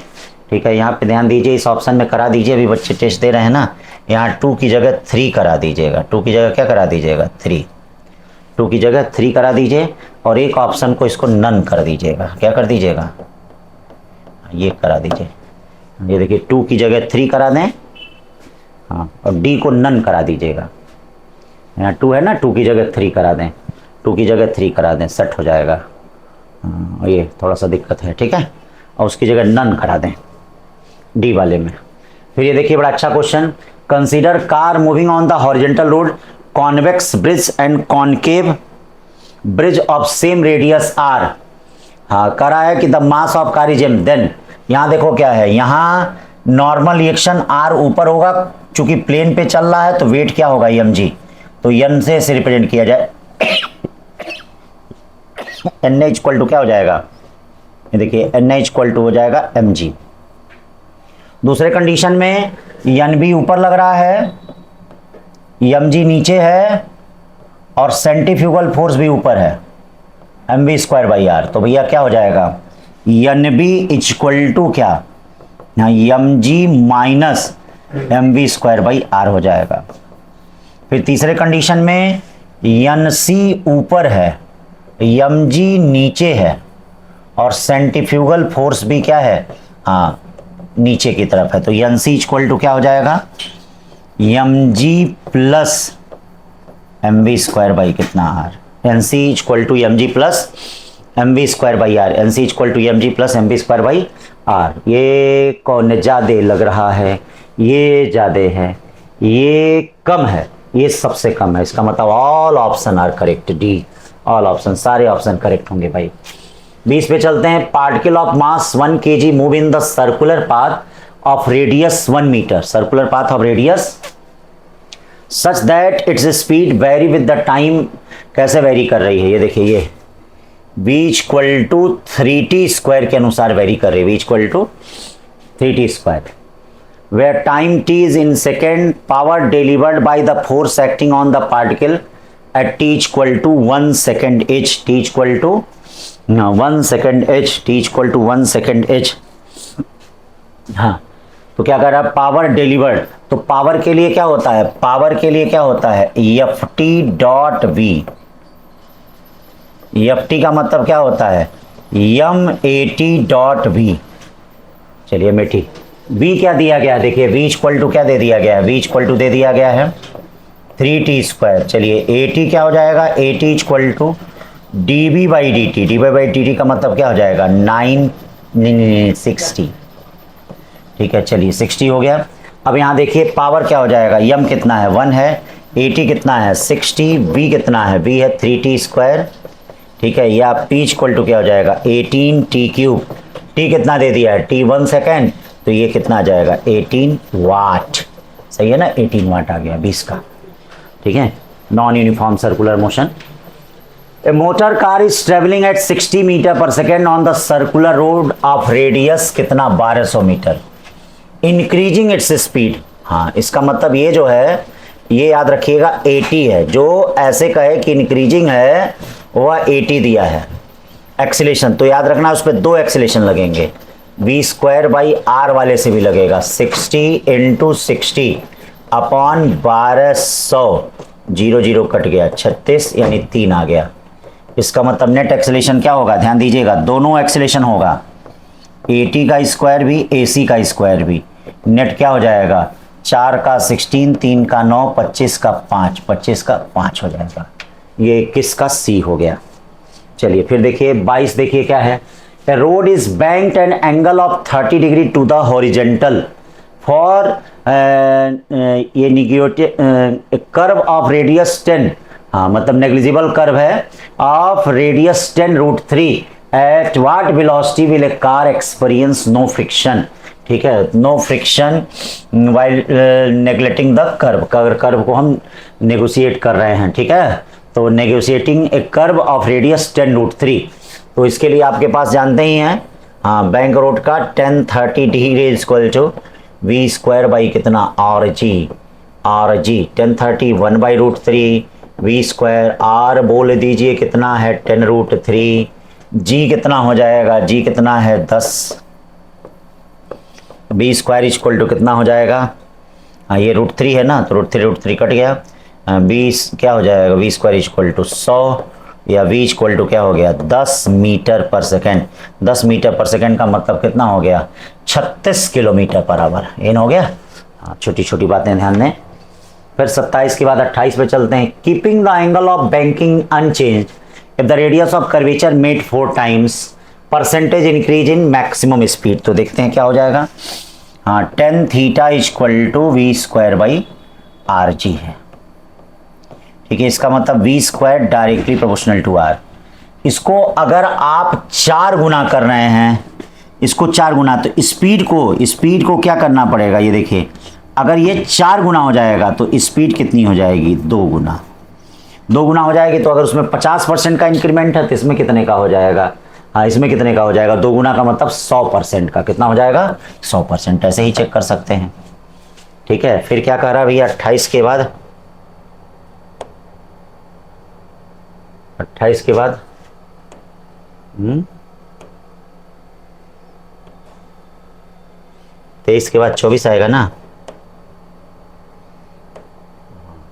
Speaker 1: ठीक है, यहाँ पे ध्यान दीजिए, इस ऑप्शन में करा दीजिए, अभी बच्चे टेस्ट दे रहे हैं ना, यहाँ 2 की जगह 3 करा दीजिएगा। 2 की जगह क्या करा दीजिएगा, 3। 2 की जगह 3 करा दीजिए और एक ऑप्शन को इसको नन कर दीजिएगा। क्या कर दीजिएगा, ये करा दीजिए, ये देखिए 2 की जगह 3 करा दें, हाँ, और डी को नन करा दीजिएगा। यहाँ 2 है ना, 2 की जगह 3 करा दें, 2 की जगह 3 करा दें, सेट हो जाएगा। ये थोड़ा सा दिक्कत है, ठीक है, और उसकी जगह नन करा दें डी वाले में। फिर ये देखिए बड़ा अच्छा question, consider car moving on the horizontal road, convex bridge and concave bridge of same radius R. हाँ, करा है कि the mass of car is M, then यहाँ देखो क्या है, यहाँ नॉर्मल रिएक्शन आर ऊपर होगा, चूंकि प्लेन पे चल रहा है तो वेट क्या होगा, एम जी, तो एन से इसे रिप्रेजेंट किया जाए, एन एच इक्वल टू क्या हो जाएगा, ये देखिए एन एच इक्वल टू हो जाएगा एम जी। दूसरे कंडीशन में एन बी ऊपर लग रहा है, एम जी नीचे है और सेंट्रीफ्यूगल फोर्स भी ऊपर है, M B square by R. तो भैया क्या हो जाएगा, एन बी इक्वल टू क्या, M G minus M B square by R हो जाएगा। फिर तीसरे कंडीशन में एन सी ऊपर है, एम जी नीचे है और सेंट्रीफ्यूगल फोर्स भी क्या है, हाँ नीचे की तरफ है, तो एन सी इक्वल टू क्या हो जाएगा, m g plus m B square by कितना r, n c equal to m g plus m B square by r, n c equal to m g plus m B square by are. ये कौन ज्यादा लग रहा है, ये ज्यादा है, ये कम है, ये सबसे कम है, इसका मतलब all option are correct, D all option, सारे ऑप्शन करेक्ट होंगे भाई। 20 पे चलते हैं, particle of mass 1 kg move in the circular path of radius 1 metre, circular path of radius such that its speed vary with the time. कैसे vary कर रही है, ये देखिए, ये v equal to 3t square के अनुसार वेरी कर रही है, v equal to 3t square, where time t is in second, power delivered by the force acting on the particle at t equal to 1 second h, t equal to 1 second h, t equal to 1 second h। हाँ, तो क्या कर रहा है, power delivered, तो power के लिए क्या होता है, पावर के लिए क्या होता है, F T dot V, F T का मतलब क्या होता है, M A T dot V. चलिए मेठी, v क्या दिया गया, देखिए v इक्वल टू क्या दे दिया गया है, v इक्वल टू दे दिया गया है 3t स्क्वायर। चलिए at क्या हो जाएगा, at equal to dv by dt, dv by dt का मतलब क्या हो जाएगा 60। ठीक है, चलिए 60 हो गया। अब यहाँ देखिए पावर क्या हो जाएगा, m कितना है 1 है, at कितना है 60, v कितना है, v है 3t स्क्वायर। ठीक है, या p इक्वल टू क्या हो जाएगा 18t क्यूब, t कितना दे दिया है, t 1 सेकेंड, तो ये कितना आ जाएगा 18 वाट, सही है ना, 18 वाट आ गया 20 का। ठीक है, non uniform circular motion. A motor car is travelling at 60 metre पर second on the circular road of radius कितना 1200 मीटर, इंक्रीजिंग इट्स स्पीड। हाँ, इसका मतलब ये जो है, ये याद रखिएगा 80 है, जो ऐसे कहे कि इंक्रीजिंग है वह 80 दिया है एक्सीलेशन, तो याद रखना उस पर 2 एक्सीलेशन लगेंगे, v स्क्वायर बाई आर वाले से भी लगेगा, 60 इंटू 60 अपॉन 1200, 0 0 कट गया 36 यानी 3 आ गया। इसका मतलब नेट एक्सीलेशन क्या होगा, ध्यान दीजिएगा, दोनों एक्सीलेशन होगा, AT का स्क्वायर भी AC का स्क्वायर भी, नेट क्या हो जाएगा 4 का 16, 3 का 9, 25 का 5, 25 का 5 हो जाएगा। ये 21 का सी हो गया। चलिए फिर देखिए 22 देखिए क्या है, a road is banked an angle of 30 degree to the horizontal for ये निगेटिव कर्व ऑफ रेडियस 10, हाँ मतलब नेग्लिजिबल कर्व है, of radius 10√3 at what velocity will a car experience no friction. ठीक है, no friction while neglecting the curve, curve को हम negotiate कर रहे हैं। ठीक है, तो negotiating a curve of radius 10√3, तो इसके लिए आपके पास जानते ही हैं, हाँ बैंक रोड का 1030 degree equal to we square by कितना r g, 1030 1/√3 v square, r बोल दीजिए कितना है 10√3, जी कितना हो जाएगा, जी कितना है 10, बी स्क्वायर इक्वल टू कितना हो जाएगा, हाँ ये √3 है ना, तो √3 कट गया, बी क्या हो जाएगा, वी स्क्वायर इक्वल टू 100 या वी इक्वल टू क्या हो गया 10 मीटर पर सेकेंड। 10 मीटर पर सेकेंड का मतलब कितना हो गया 36 किलोमीटर पर आवर। इन हो गया, हाँ छोटी छोटी बातें ध्यान दें। फिर 27 के बाद 28 पे चलते हैं। Keeping the angle of banking unchanged if the radius of curvature made 4 times percentage increase in maximum speed. तो देखते हैं क्या हो जाएगा, हाँ tan theta equal to we square by are G है। ठीक है, इसका मतलब V square directly proportional to R. इसको अगर आप 4 गुना कर रहे हैं, इसको 4 गुना, तो स्पीड को क्या करना पड़ेगा, ये देखिए अगर ये 4 गुना हो जाएगा तो स्पीड कितनी हो जाएगी 2 गुना। 2 गुना हो जाएगी, तो अगर उसमें 50% का इंक्रीमेंट है तो इसमें कितने का हो जाएगा, हाँ इसमें कितने का हो जाएगा 2 गुना का मतलब 100% का, कितना हो जाएगा 100%। ऐसे ही चेक कर सकते हैं। ठीक है, फिर क्या कह रहा है भैया 28 के बाद, 28 के बाद 23 के बाद 24 आएगा ना,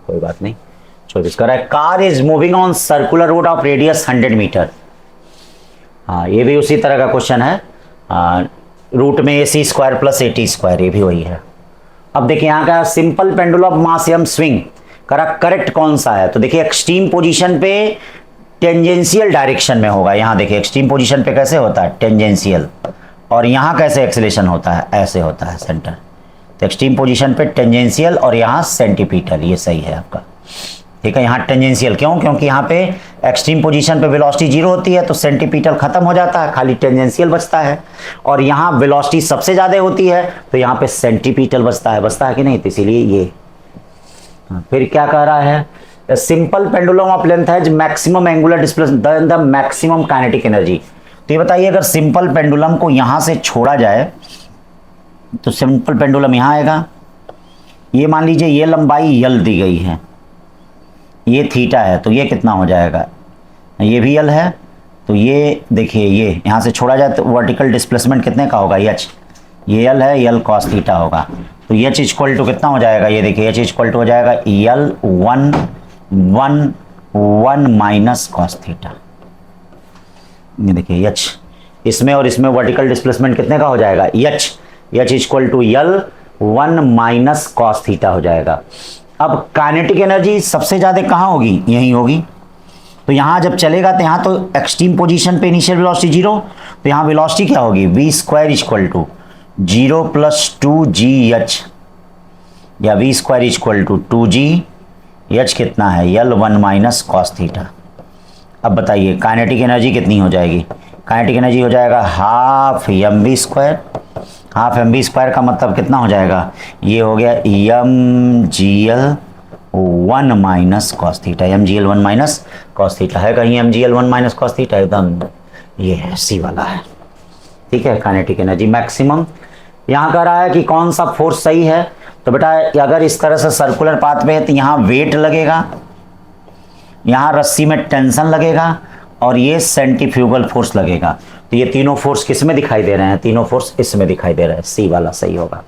Speaker 1: कोई बात नहीं, 24 कर रहा है। Car is moving on circular road of radius 100 metre. हाँ ये भी उसी तरह का क्वेश्चन है, रूट में AC square plus AT square, ये भी वही है। अब देखिए यहाँ का सिंपल पेंडुलम मास एम स्विंग करा, करेक्ट कौन सा है, तो देखिए एक्सट्रीम पोजीशन पे टेंजेंशियल डायरेक्शन में होगा। यहाँ देखिए एक्सट्रीम पोजीशन पे कैसे होता है टेंजेंशियल, और यहाँ कैसे एक्सेलेरेशन होता है, ऐसे होता है सेंटर। तो एक्सट्रीम पोजीशन पे टेंजेंशियल और यहाँ सेंटीपीटल, ये सही है आपका। ठीक है, यहाँ टेंजेंशियल क्यों, क्योंकि यहाँ पे एक्सट्रीम पोजीशन पे वेलोसिटी 0 होती है तो सेंटीपीटल खत्म हो जाता है, खाली टेंजेंशियल बचता है। और यहाँ वेलोसिटी सबसे ज़्यादा होती है तो यहाँ पे सेंटीपीटल बचता है कि नहीं, तो इसीलिए ये। फिर क्या कह रहा है, simple pendulum of length has maximum angular displacement the maximum kinetic energy. तो ये बताइए अगर सिंपल पेंडुलम को यहाँ से छोड़ा जाए तो सिंपल पेंडुलम यहाँ आएगा, ये मान लीजिए ये लंबाई यल दी गई है, ये थीटा है, तो ये कितना हो जाएगा, ये भी यल है, तो ये देखिए ये यहाँ से छोड़ा जाए तो वर्टिकल डिस्प्लेसमेंट कितने का होगा एच, ये यल है, यल कॉस थीटा होगा, तो एच इक्वल टू कितना हो जाएगा, ये देखिए एच इक्वल टू हो जाएगा यल 1 माइनस कॉस थीटा। ये देखिए एच, इसमें और इसमें वर्टिकल डिस्प्लेसमेंट कितने का हो जाएगा H equal to L 1 minus cos theta हो जाएगा। अब काइनेटिक एनर्जी सबसे ज़्यादा कहाँ होगी, यहीं होगी, तो यहाँ जब चलेगा तो यहाँ तो एक्सट्रीम पोजीशन पे इनिशियल वेलोसिटी 0, तो यहाँ वेलोसिटी क्या होगी we square equal to 0 + 2gh, या we square equal to 2gh कितना है यल 1 माइनस कॉस थीटा। अब बताइए काइनेटिक एनर्जी कितनी हो जाएगी, काइनेटिक एनर्जी हो जाएगा half mv square. Half mv square का मतलब कितना हो जाएगा, ये हो गया mgl 1 minus cos theta, mgl 1 minus cos theta है कहीं mgl 1 माइनस कॉस थीटा, एकदम ये है सी वाला है। ठीक है, काइनेटिक एनर्जी मैक्सिमम। यहाँ कह रहा है कि कौन सा फोर्स सही है, तो बेटा अगर इस तरह से सर्कुलर पाथ में है तो यहाँ वेट लगेगा, यहाँ रस्सी में टेंशन लगेगा और ये सेंट्रीफ्यूगल फोर्स लगेगा। तो ये तीनों फोर्स किस में दिखाई दे रहे हैं, तीनों फोर्स इसमें दिखाई दे रहे हैं, सी वाला सही होगा।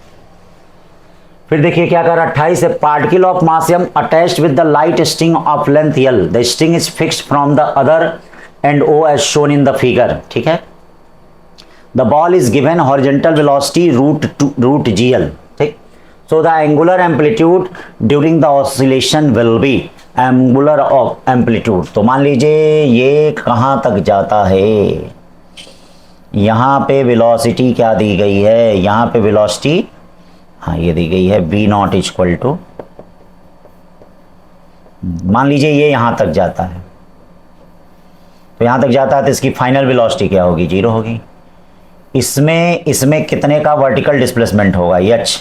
Speaker 1: फिर देखिए क्या कर रहा है 28 है, particle of mass m attached with the light string of length l, the string is fixed from the other end o as shown in the figure. ठीक है, the ball is given horizontal velocity root gl। ठीक, So the angular amplitude during the oscillation will be angular of amplitude. तो मान लीजिए ये कहाँ तक जाता है, यहाँ पे वेलोसिटी क्या दी गई है, यहाँ पे वेलोसिटी हाँ ये दी गई है v0 इक्वल टू, मान लीजिए ये यहाँ तक जाता है, तो यहाँ तक जाता है तो इसकी फाइनल वेलोसिटी क्या होगी, 0 होगी। इसमें कितने का वर्टिकल डिस्प्लेसमेंट होगा, h,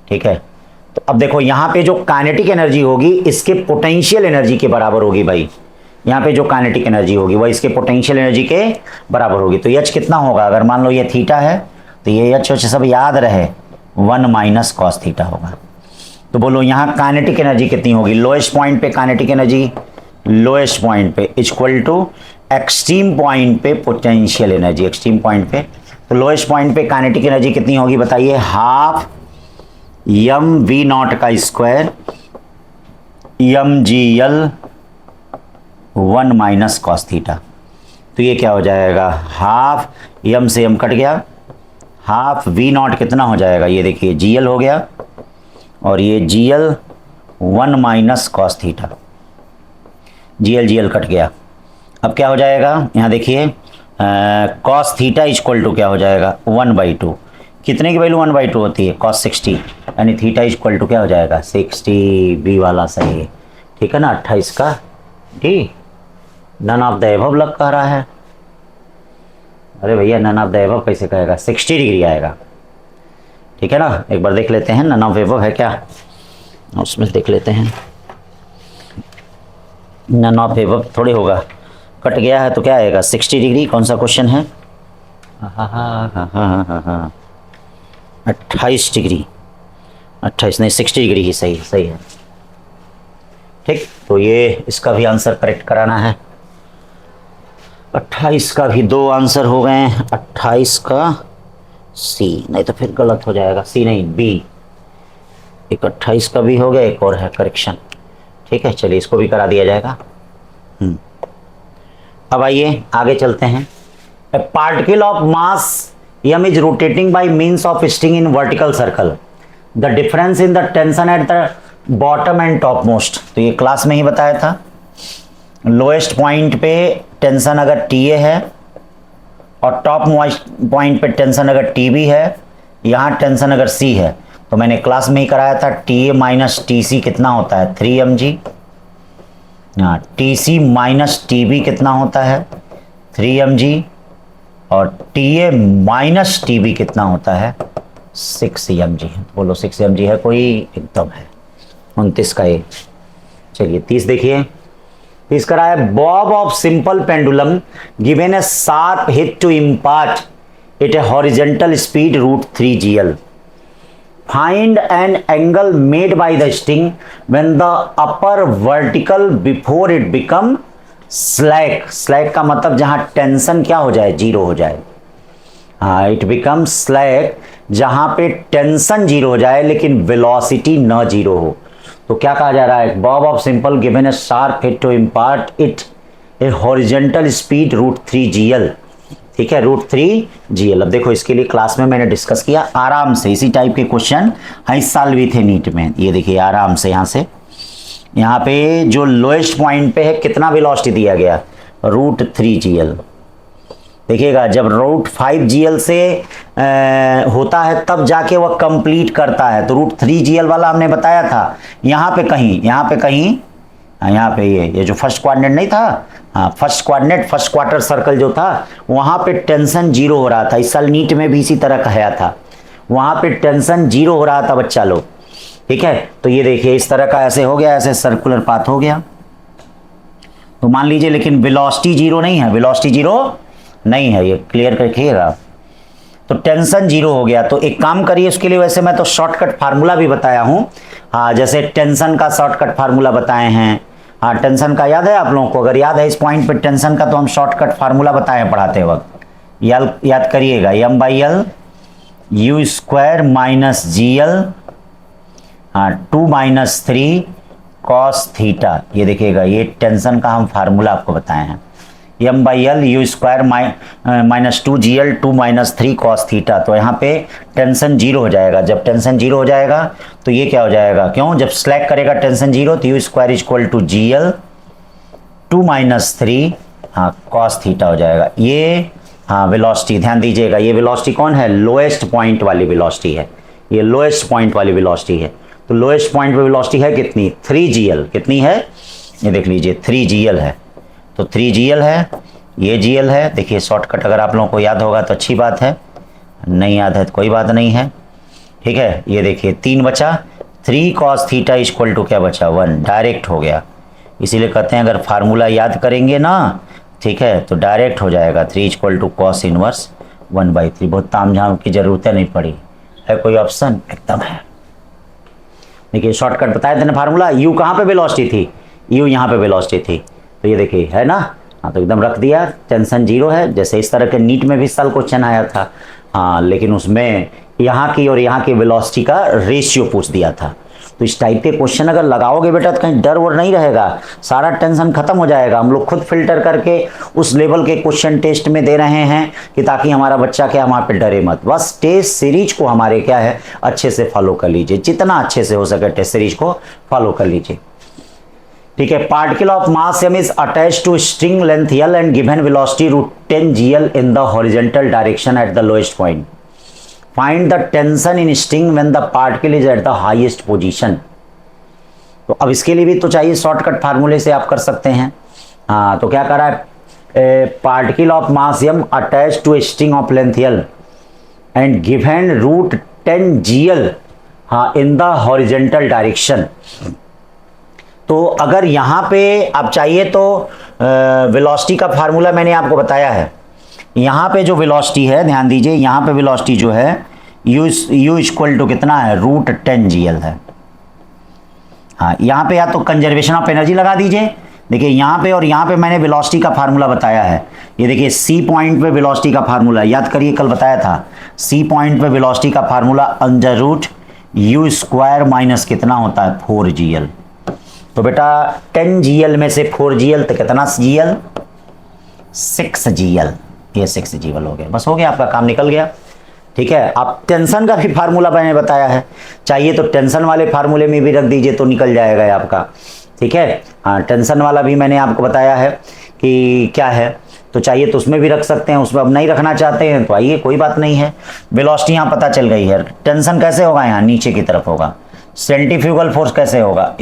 Speaker 1: ठीक है। तो अब देखो यहाँ पे जो काइनेटिक एनर्जी होगी इसके पोटेंशियल एनर्जी के बराबर होगी भाई, यहाँ पे जो काइनेटिक एनर्जी होगी वह इसके पोटेंशियल एनर्जी के बराबर होगी। तो एच कितना होगा, अगर मान लो ये थीटा है तो ये एच सब याद रहे 1 माइनस कॉस थीटा होगा। तो बोलो यहाँ काइनेटिक एनर्जी कितनी होगी, लोएस्ट पॉइंट पे काइनेटिक एनर्जी, लोएस्ट पॉइंट पे इक्वल टू एक्सट्रीम पॉइंट पे पोटेंशियल एनर्जी, एक्सट्रीम पॉइंट पे। तो लोएस्ट पॉइंट पे काइनेटिक एनर्जी कितनी होगी बताइए, हाफ यम वी नॉट का square m g l 1 minus cos theta. तो ये क्या हो जाएगा, हाफ यम से यम कट गया, हाफ वी नॉट कितना हो जाएगा, ये देखिए जी एल हो गया और ये जी l 1 minus cos theta, G L cut गया। अब क्या हो जाएगा, यहाँ देखिए कॉस थीटा इक्वल टू क्या हो जाएगा 1/2, कितने की वैल्यू 1/2 होती है, cos 60, यानी थीटा इक्वल टू क्या हो जाएगा 60, बी वाला सही है, ठीक है ना। 28 का D, none of the above लग कह रहा है, अरे भैया नन ऑफ द एबव कैसे कहेगा, 60 डिग्री आएगा, ठीक है ना। एक बार देख लेते हैं नन ऑफ एबव है क्या, उसमें देख लेते हैं, नन ऑफ एबव थोड़ी होगा, कट गया है तो क्या आएगा 60 डिग्री, कौन सा क्वेश्चन है, हाँ 28 डिग्री, 28 नहीं 60 डिग्री ही सही है, ठीक। तो ये इसका भी आंसर करेक्ट कराना है, 28 का भी 2 आंसर हो गए हैं, 28 का सी, नहीं तो फिर गलत हो जाएगा, सी नहीं बी, एक 28 का भी हो गया, एक और है करेक्शन, ठीक है। चलिए इसको भी करा दिया जाएगा। अब आइए आगे चलते हैं। A particle of mass m is rotating by means of sting in vertical circle. The difference in the tension at the bottom and topmost. तो ये क्लास में ही बताया था, लोएस्ट पॉइंट पे टेंशन अगर TA है और टॉप मोस्ट पॉइंट पे टेंशन अगर TB है, यहाँ टेंशन अगर C है, तो मैंने क्लास में ही कराया था TA माइनस TC कितना होता है 3 mg, TC माइनस TB कितना होता है 3 mg, और TA माइनस TB कितना होता है 6 mg है। तो बोलो 6 mg है कोई, एकदम है। 29 का ये, चलिए 30 देखिए, 30 करा है, bob of simple pendulum given a sharp hit to impart it a horizontal speed √3 GL, find an angle made by the string when the upper vertical before it become slack, slack का मतलब जहां tension क्या हो जाए 0 हो जाए, हाँ it become slack, जहां पे टेंशन 0 हो जाए लेकिन वेलोसिटी न 0 हो। तो क्या कहा जा रहा है, bob of simple given a sharp hit to impart it a horizontal speed √3 GL, ठीक है √3 GL। अब देखो इसके लिए क्लास में मैंने डिस्कस किया आराम से, इसी टाइप के क्वेश्चन इस साल भी थे नीट में। ये देखिए आराम से यहाँ पे जो लोएस्ट पॉइंट पे है कितना वेलोसिटी दिया गया √3 GL। देखिएगा जब √5 GL से होता है तब जाके वह कंप्लीट करता है, तो √3 GL वाला हमने बताया था। यहाँ पे कहीं यहाँ पे ये जो फर्स्ट क्वाड्रेंट नहीं था, हाँ first quadrant first quarter circle जो था वहाँ पे टेंशन 0 हो रहा था। इस साल नीट में भी इसी तरह कहा था, वहाँ पे टेंशन 0 हो रहा था बच्चा लोग, ठीक है। तो ये देखिए इस तरह का ऐसे हो गया, ऐसे सर्कुलर पाथ हो गया। तो मान लीजिए लेकिन वेलोसिटी 0 नहीं है, वेलोसिटी 0 नहीं है, ये क्लियर रखिएगा। तो टेंशन 0 हो गया। तो एक काम करिए उसके लिए, वैसे मैं तो शॉर्टकट फार्मूला भी बताया हूँ, हाँ जैसे टेंशन का शॉर्टकट फार्मूला बताए हैं, हाँ टेंशन का याद है आप लोगों को, अगर याद है इस पॉइंट पे टेंशन का, तो हम शॉर्टकट फार्मूला बताए पढ़ाते वक्त, याद करिएगा m/L u² - GL 2 - 3 cos theta. ये देखिएगा ये टेंशन का हम फार्मूला आपको बताए हैं, M by L U square minus 2GL 2 minus 3 cos theta. तो यहाँ पे टेंशन जीरो हो जाएगा। जब टेंशन जीरो हो जाएगा तो ये क्या हो जाएगा, क्यों, जब स्लैक करेगा टेंशन जीरो तो U square is equal to GL 2 minus 3 हाँ कॉस थीटा हो जाएगा। ये हाँ वेलोसिटी, ध्यान दीजिएगा, ये वेलोसिटी कौन है, लोएस्ट पॉइंट वाली वेलोसिटी है, ये लोएस्ट पॉइंट वाली वेलोसिटी है। तो लोएस्ट पॉइंट पे वेलोसिटी है कितनी, 3GL, कितनी है, ये देख लीजिए 3GL है। तो 3GL है, ये GL है। देखिए शॉर्टकट अगर आप लोगों को याद होगा तो अच्छी बात है, नहीं याद है तो कोई बात नहीं है, ठीक है। ये देखिए 3 बचा, 3 cos थीटा इक्वल टू क्या बचा, 1, डायरेक्ट हो गया। इसीलिए कहते हैं अगर फार्मूला याद करेंगे ना, ठीक है, तो डायरेक्ट हो जाएगा 3 इक्वल टू कॉस इनवर्स 1/3। बहुत तामझाम की जरूरत नहीं पड़ी है, कोई ऑप्शन एकदम है। देखिए शॉर्टकट बताया था ना फार्मूला, यू कहाँ पे वेलोसिटी थी, यू यहाँ पे वेलोसिटी थी, तो ये देखिए है ना, हाँ तो एकदम रख दिया, टेंशन जीरो है। जैसे इस तरह के नीट में भी साल क्वेश्चन आया था, हाँ लेकिन उसमें यहाँ की और यहाँ की वेलोसिटी का रेशियो पूछ दिया था। तो इस टाइप के क्वेश्चन अगर लगाओगे बेटा तो कहीं डर वर नहीं रहेगा, सारा टेंशन खत्म हो जाएगा। हम लोग खुद फिल्टर करके उस लेवल के क्वेश्चन टेस्ट में दे रहे हैं कि ताकि हमारा बच्चा क्या वहाँ पे डरे मत। बस टेस्ट सीरीज को हमारे क्या है अच्छे से फॉलो कर लीजिए, जितना अच्छे से हो सके टेस्ट सीरीज को फॉलो कर लीजिए, ठीक है। Particle of mass m is attached to string length L and given velocity √10GL in the horizontal direction at the lowest point. Find the tension in string when the particle is at the highest position. तो अब इसके लिए भी तो चाहिए shortcut फार्मूले से आप कर सकते हैं। हाँ तो क्या करा है, particle of mass m attach to string of length L and given √10GL हाँ इन द हॉरिजॉन्टल डायरेक्शन। तो अगर यहाँ पे आप चाहिए तो वेलोसिटी का फार्मूला मैंने आपको बताया है। यहाँ पे जो वेलोसिटी है ध्यान दीजिए, यहाँ पे वेलोसिटी जो है u इक्वल टू कितना है, √10GL है। हाँ यहाँ पे या तो कंजर्वेशन ऑफ एनर्जी लगा दीजिए। देखिए यहाँ पे और यहाँ पे मैंने वेलोसिटी का फार्मूला बताया है। ये देखिए C पॉइंट पे वेलोसिटी का फार्मूला याद करिए, कल बताया था। C पॉइंट पे वेलोसिटी का फार्मूला √u स्क्वायर माइनस कितना होता है, 4GL। तो बेटा 10GL में से 4GL तो कितना GL, 6GL। ये 6GL हो गया, बस हो गया, आपका काम निकल गया, ठीक है। अब टेंशन का भी फार्मूला मैंने बताया है, चाहिए तो टेंशन वाले फार्मूले में भी रख दीजिए तो निकल जाएगा आपका, ठीक है। हाँ टेंशन वाला भी मैंने आपको बताया है कि क्या है, तो चाहिए तो उसमें भी रख सकते हैं, उसमें अब नहीं रखना चाहते हैं तो आइए कोई बात नहीं है। वेलोसिटी यहाँ पता चल गई है। टेंशन कैसे होगा, यहाँ नीचे की तरफ होगा। सेंट्रीफ्यूगल फोर्स कैसे होगा,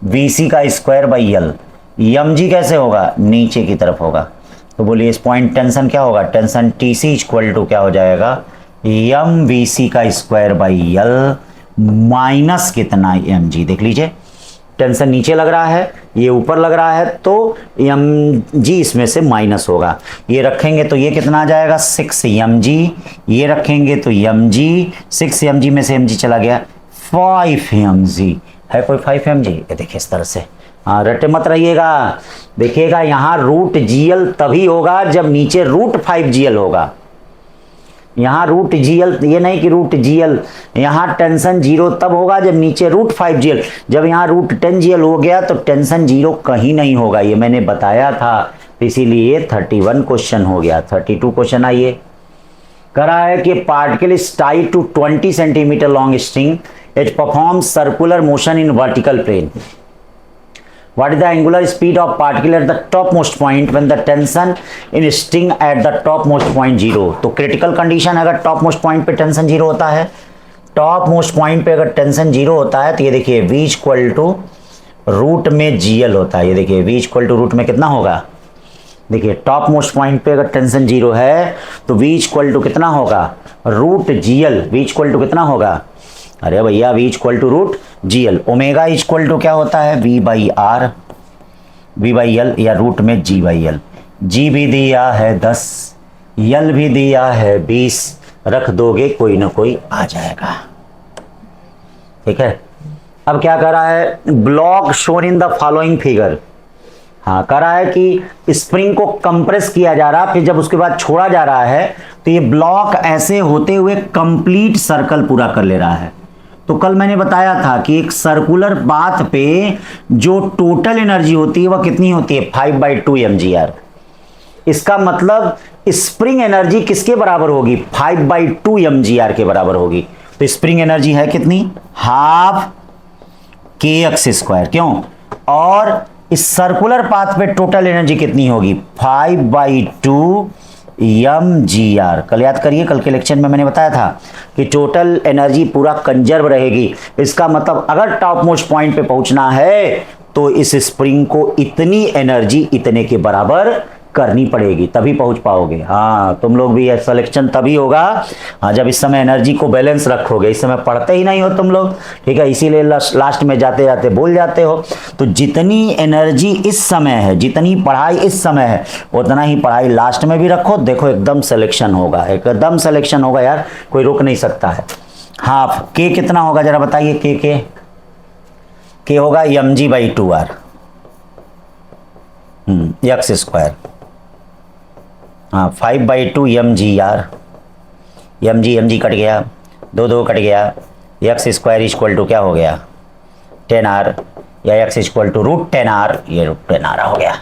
Speaker 1: mvc का स्क्वायर बाई L। mg कैसे होगा, नीचे की तरफ होगा। तो बोलिए इस पॉइंट टेंशन क्या होगा, टेंशन TC इक्वल टू क्या हो जाएगा, mvc का स्क्वायर बाई L माइनस कितना mg। देख लीजिए टेंशन नीचे लग रहा है, ये ऊपर लग रहा है, तो mg इसमें से माइनस होगा। ये रखेंगे तो ये कितना आ जाएगा, 6mg। ये रखेंगे तो mg, 6mg में से mg चला गया, 5mg है, कोई 5mg। ये देखिए इस तरह से, हाँ रटे मत रहिएगा। देखिएगा यहाँ √GL तभी होगा जब नीचे √5GL होगा। यहाँ √GL, ये नहीं कि √GL, यहाँ टेंशन जीरो तब होगा जब नीचे √5GL। जब यहाँ √10GL हो गया तो टेंशन जीरो कहीं नहीं होगा, ये मैंने बताया था। तो इसीलिए 31 क्वेश्चन हो गया। 32 क्वेश्चन आइए, करा है कि particle is tied to 20 centimetre long string, it performs circular motion in vertical plane. What is the angular speed of particle at the topmost point when the tension in string at the topmost point 0? तो critical condition अगर topmost point पे tension zero होता है, topmost point पे अगर tension zero होता है तो ये देखिए v इक्वल टू रूट में GL होता है। ये देखिए v इक्वल टू रूट में कितना होगा, देखिए टॉपमोस्ट पॉइंट पे अगर टेंशन जीरो है तो v इक्वल टू कितना होगा, √GL। v इक्वल टू कितना होगा, अरे भैया v equal to √GL। Omega equal to क्या होता है, v/r, v/L या रूट में g/L। g भी दिया है 10, L भी दिया है 20, रख दोगे कोई ना कोई आ जाएगा, ठीक है। अब क्या कर रहा है, block shown in the following figure. हाँ कह रहा है कि स्प्रिंग को कंप्रेस किया जा रहा है, फिर जब उसके बाद छोड़ा जा रहा है तो ये ब्लॉक ऐसे होते हुए कंप्लीट सर्कल पूरा कर ले रहा है। तो कल मैंने बताया था कि एक सर्कुलर पाथ पे जो टोटल एनर्जी होती है वह कितनी होती है, 5/2 mgr। इसका मतलब स्प्रिंग एनर्जी किसके बराबर होगी, 5/2 mgr के बराबर होगी। तो स्प्रिंग एनर्जी है कितनी, हाफ kx²। क्यों, और इस सर्कुलर पाथ पे टोटल एनर्जी कितनी होगी, 5/2 mgr। कल याद करिए, कल के लेक्चर में मैंने बताया था कि टोटल एनर्जी पूरा कंजर्व रहेगी। इसका मतलब अगर टॉप मोस्ट पॉइंट पे पहुंचना है तो इस स्प्रिंग को इतनी एनर्जी इतने के बराबर करनी पड़ेगी, तभी पहुंच पाओगे। हाँ, तुम लोग भी सिलेक्शन तभी होगा हाँ जब इस समय एनर्जी को बैलेंस रखोगे। इस समय पढ़ते ही नहीं हो तुम लोग, ठीक है, इसीलिए लास्ट में जाते जाते भूल जाते हो। तो जितनी एनर्जी इस समय है, जितनी पढ़ाई इस समय है, उतना ही पढ़ाई लास्ट में भी रखो। देखो एकदम सिलेक्शन होगा, एकदम सिलेक्शन होगा यार, कोई रोक नहीं सकता है। हाफ के कितना होगा जरा बताइए, के होगा mg/2r x²। हाँ 5/2 mgr, mg कट गया, 2 कट गया, x² = क्या हो गया 10r, या x = √10r, ये √10r हो गया।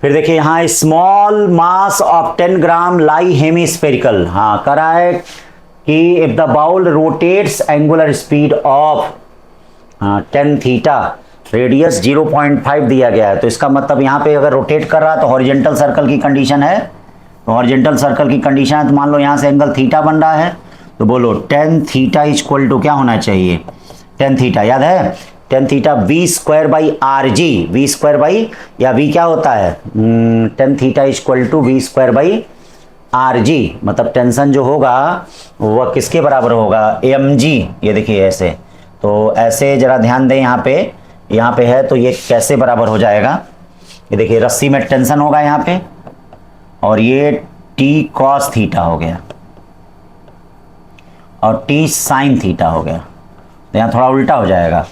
Speaker 1: फिर देखिए यहाँ small mass of 10 gram lie hemispherical. हाँ करा है कि if the bowl rotates angular speed of 10 theta, radius 0.5 दिया गया है। तो इसका मतलब यहाँ पे अगर रोटेट कर रहा तो हॉरिजॉन्टल सर्कल की कंडीशन है, तो हॉरिजॉन्टल सर्कल की कंडीशन है, तो मान लो यहाँ से एंगल थीटा बन रहा है, तो बोलो 10 थीटा = क्या होना चाहिए, 10 थीटा याद है, 10 थीटा v²/rg, v² या v क्या होता है 10 थीटा = v²/rg, मतलब टेंशन जो होगा वह किसके बराबर होगा, mg। ये देखिए ऐसे, तो ऐसे जरा ध्यान दें, यहाँ पे है तो ये कैसे बराबर हो जाएगा, ये देखिए रस्सी में टेंशन होगा यहाँ पे, और ये t cos थीटा हो गया और t sin थीटा हो गया, तो यहाँ थोड़ा उल्टा हो जाएगा,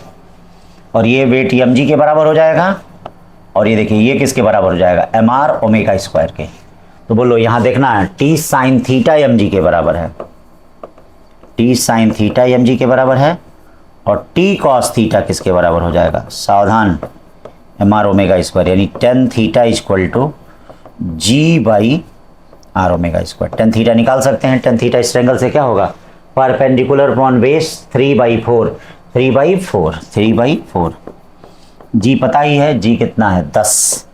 Speaker 1: और ये वेट mg के बराबर हो जाएगा, और ये देखिए ये किसके बराबर हो जाएगा, mr ω² के। तो बोलो यहाँ देखना है t sin थीटा mg के बराबर है, t sin थीटा mg के बराबर है, और t cos थीटा किसके बराबर हो जाएगा, सावधान mr ω², यानी 10 थीटा = g/r ω²। 10 थीटा निकाल सकते हैं, 10 थीटा इस एंगल से क्या होगा, परपेंडिकुलर अपॉन बेस 3/4, 3/4। g पता ही है, g कितना है 10,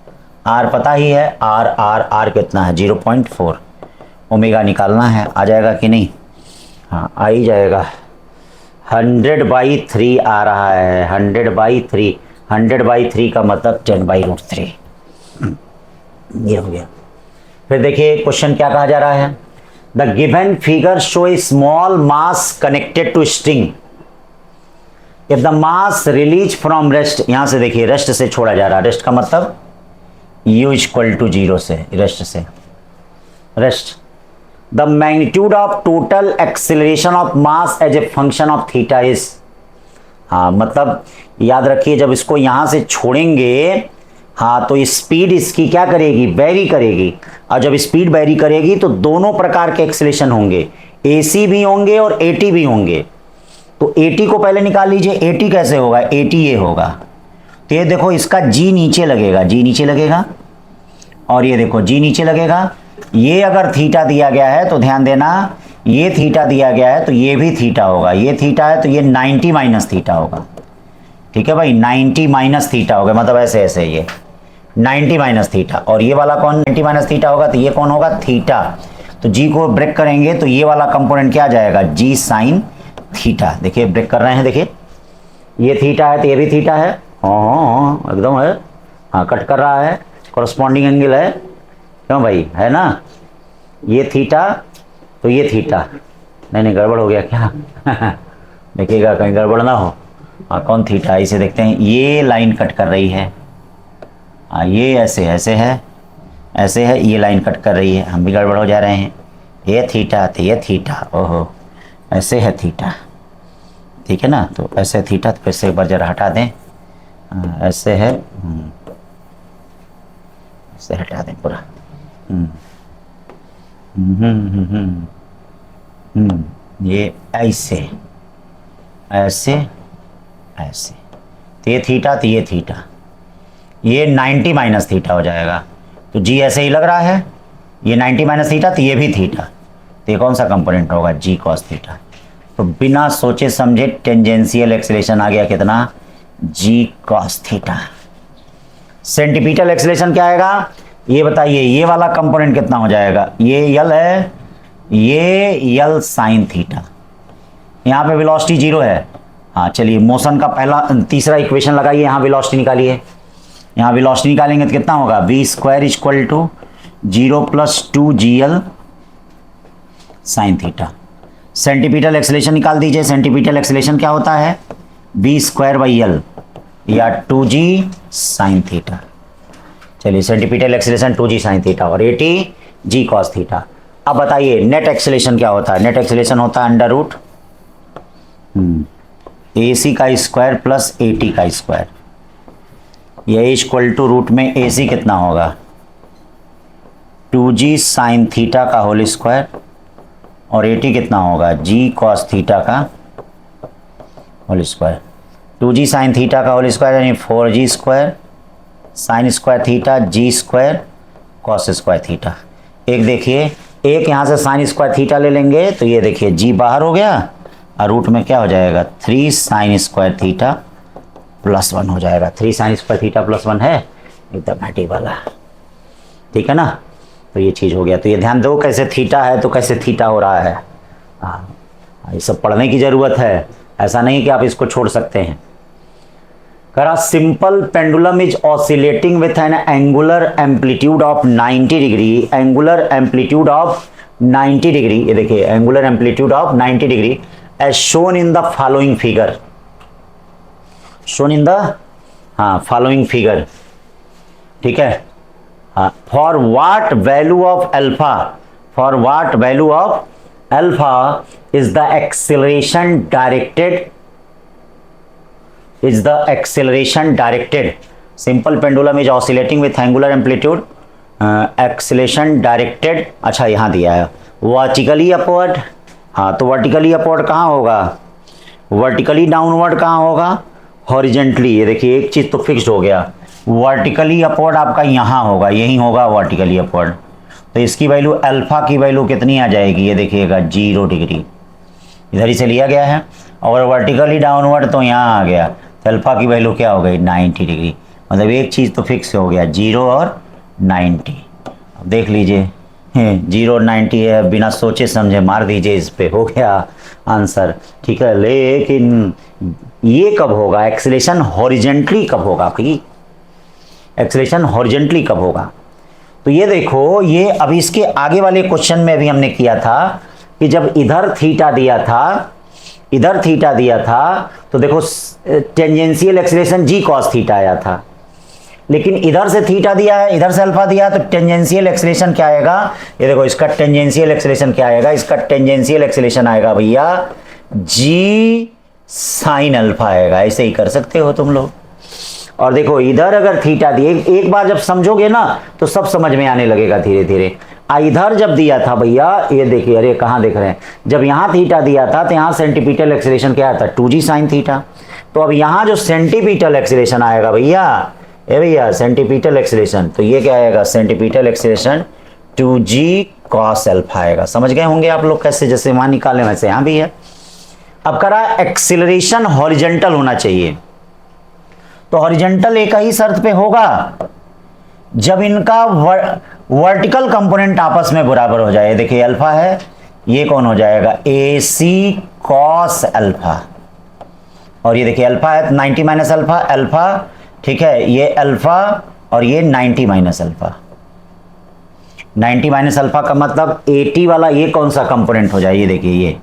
Speaker 1: r पता ही है, r कितना है 0.4, ओमेगा निकालना है, आ जाएगा कि नहीं, हाँ आ ही जाएगा। 100/3 आ रहा है, 100/3, 100/3 का मतलब 10/√3, ये हो गया। फिर देखिए क्वेश्चन क्या कहा जा रहा है, the given figure show a small mass connected to string, if the mass release from rest, यहां से देखिए रेस्ट से छोड़ा जा रहा है, रेस्ट का मतलब u = 0 से, rest the magnitude of total acceleration of mass as a function of theta is। हाँ मतलब याद रखिए जब इसको यहां से छोड़ेंगे, हाँ तो स्पीड इसकी क्या करेगी, वेरी करेगी, और जब स्पीड वेरी करेगी तो दोनों प्रकार के एक्सेलेरेशन होंगे, AC भी होंगे और AT भी होंगे। तो AT को पहले निकाल लीजिए, AT कैसे होगा, AT ये होगा, तो ये देखो इसका G नीचे लगेगा, और ये देखो G नीचे लगेगा। ये अगर थीटा दिया गया है तो ध्यान देना, ये थीटा दिया गया है तो ये भी थीटा होगा, ये थीटा है तो ये 90 - थीटा होगा, ठीक है भाई, 90 - थीटा होगा, मतलब ऐसे ये 90 - थीटा, और ये वाला कौन 90 - थीटा होगा, तो ये कौन होगा थीटा। तो जी को ब्रेक करेंगे तो ये वाला कंपोनेंट क्या आ जाएगा, g sin थीटा। देखिए ब्रेक कर रहे हैं, देखिए ये थीटा है तो ये भी थीटा है, हाँ एकदम है, हाँ कट कर रहा है, कॉरस्पॉन्डिंग एंगल है, क्यों भाई है ना, ये थीटा तो ये थीटा, नहीं गड़बड़ हो गया क्या देखिएगा कहीं गड़बड़ ना हो। हाँ कौन थीटा, इसे देखते हैं, ये लाइन कट कर रही है, हाँ ये ऐसे है, ये लाइन कट कर रही है, हम भी गड़बड़ हो जा रहे हैं, ये थीटा तो ये थीटा, ओहो ऐसे है थीटा, ठीक है ना, तो ऐसे थीटा, तो फिर से एक बार जरा हटा दें, ऐसे है, ऐसे हटा दें पूरा, ये ऐसे तो ये थीटा तो ये थीटा, ये 90 - थीटा हो जाएगा, तो जी ऐसे ही लग रहा है, ये 90 माइनस थीटा, तो ये भी थीटा, तो ये कौन सा कंपोनेंट होगा, जी कॉस थीटा। तो बिना सोचे समझे टेंजेंशियल एक्सीलरेशन आ गया कितना, जी कॉस थीटा। सेंटीपीटल एक्सीलरेशन क्या आएगा ये बताइए, ये वाला कंपोनेंट कितना हो जाएगा, ये यल है, ये यल साइन थीटा। यहाँ पे वेलोसिटी जीरो है, हाँ चलिए मोशन का पहला तीसरा इक्वेशन लगाइए, यहाँ वेलोसिटी निकालिए। यहाँ वेलोसिटी निकालेंगे तो कितना होगा, V square equal to 0 + 2gl sine theta. Centripetal acceleration निकाल दीजिए। सेंटीपीटल एक्सीलरेशन क्या होता है, बी स्क्वायर बाई एल या 2g साइन थीटा। चलिए centripetal acceleration 2g sine theta और 80 g कॉस थीटा। अब बताइए नेट एक्सीलरेशन क्या होता है, नेट एक्सीलरेशन होता है अंडर रूट AC का स्क्वायर प्लस AT का स्क्वायर। ये इक्वल टू रूट में AC कितना होगा, 2g साइन थीटा का होल स्क्वायर और AT कितना होगा, g कॉस थीटा का whole square. 2g sine theta का होल स्क्वायर यानी 4g square sine square theta g square cos square theta. एक देखिए, एक यहाँ से साइन स्क्वायर थीटा ले लेंगे तो ये देखिए g बाहर हो गया और रूट में क्या हो जाएगा, 3 साइन स्क्वायर थीटा प्लस 1 हो जाएगा। 3 साइन स्क्वायर थीटा प्लस 1 है एकदम हैटी वाला, ठीक है ना। तो ये चीज़ हो गया। तो ये ध्यान दो कैसे थीटा है तो कैसे थीटा हो रहा है, हाँ ये सब पढ़ने की ज़रूरत है, ऐसा नहीं कि आप इसको छोड़ सकते हैं। करा simple pendulum is oscillating with an angular amplitude of 90 degree, angular amplitude of 90 degree, ये देखिए angular amplitude of 90 degree as shown in the following figure, shown in the following figure, ठीक है। For what value of alpha, for what value of alpha is the acceleration directed, is the acceleration directed, simple pendulum is oscillating with angular amplitude, acceleration directed, अच्छा यहाँ दिया है vertically upward, हाँ तो vertically upward कहाँ होगा, vertically downward कहाँ होगा, हॉरिजेंटली। ये देखिए एक चीज़ तो फिक्स्ड हो गया, वर्टिकली अपवर्ड आपका यहाँ होगा, यही होगा वर्टिकली अपवर्ड। तो इसकी वैल्यू अल्फा की वैल्यू कितनी आ जाएगी, ये देखिएगा 0 डिग्री, इधर ही से लिया गया है, और वर्टिकली डाउनवर्ड तो यहाँ आ गया, तो अल्फा की वैल्यू क्या हो गई 90 डिग्री। मतलब एक चीज़ तो फिक्स हो गया 0 और 90। अब देख लीजिए 0 और 90 है, बिना सोचे समझे मार दीजिए, इस पे हो गया आंसर, ठीक है। लेकिन ये कब होगा, एक्सीलरेशन हॉरिजेंटली कब होगा भाई, एक्सीलरेशन हॉरिजेंटली कब होगा। तो ये देखो, ये अभी इसके आगे वाले क्वेश्चन में भी हमने किया था कि जब इधर थीटा दिया था, इधर थीटा दिया था तो देखो टेंजेंशियल एक्सीलरेशन जी कॉस थीटा आया था, लेकिन इधर से थीटा दिया है, इधर से अल्फा दिया, तो टेंजेंशियल एक्सीलरेशन क्या आएगा, ये देखो इसका टेंजेंशियल एक्सीलरेशन क्या आएगा, इसका टेंजेंशियल एक्सीलरेशन आएगा भैया जी साइन अल्फा आएगा। ऐसे ही कर सकते हो तुम लोग। और देखो इधर अगर थीटा दिए, एक बार जब समझोगे ना तो सब समझ में आने लगेगा धीरे धीरे। इधर जब दिया था भैया, ये देखिए, अरे कहाँ देख रहे हैं, जब यहाँ थीटा दिया था तो यहाँ सेंटीपीटल एक्सीलरेशन क्या आता है 2g साइन थीटा। तो अब यहाँ जो सेंटीपीटल एक्सीलरेशन आएगा भैया, ये भैया सेंटीपीटल एक्सीलरेशन, तो ये क्या आएगा, centripetal acceleration 2g cos alpha आएगा। समझ गए होंगे आप लोग कैसे, जैसे वहाँ निकाले वैसे यहाँ भी है। अब करा एक्सीलरेशन हॉरिजेंटल होना चाहिए, तो हॉरिजेंटल एक ही शर्त पे होगा, जब इनका वर्टिकल कंपोनेंट आपस में बराबर हो जाए। देखिए अल्फा है, ये कौन हो जाएगा, AC कॉस अल्फा, और ये देखिए अल्फा है 90 माइनस अल्फा, अल्फा ठीक है, ये अल्फा और ये 90 माइनस अल्फा। 90 माइनस अल्फा का मतलब 80 वाला ये कौन सा कंपोनेंट हो जाए, ये देखिए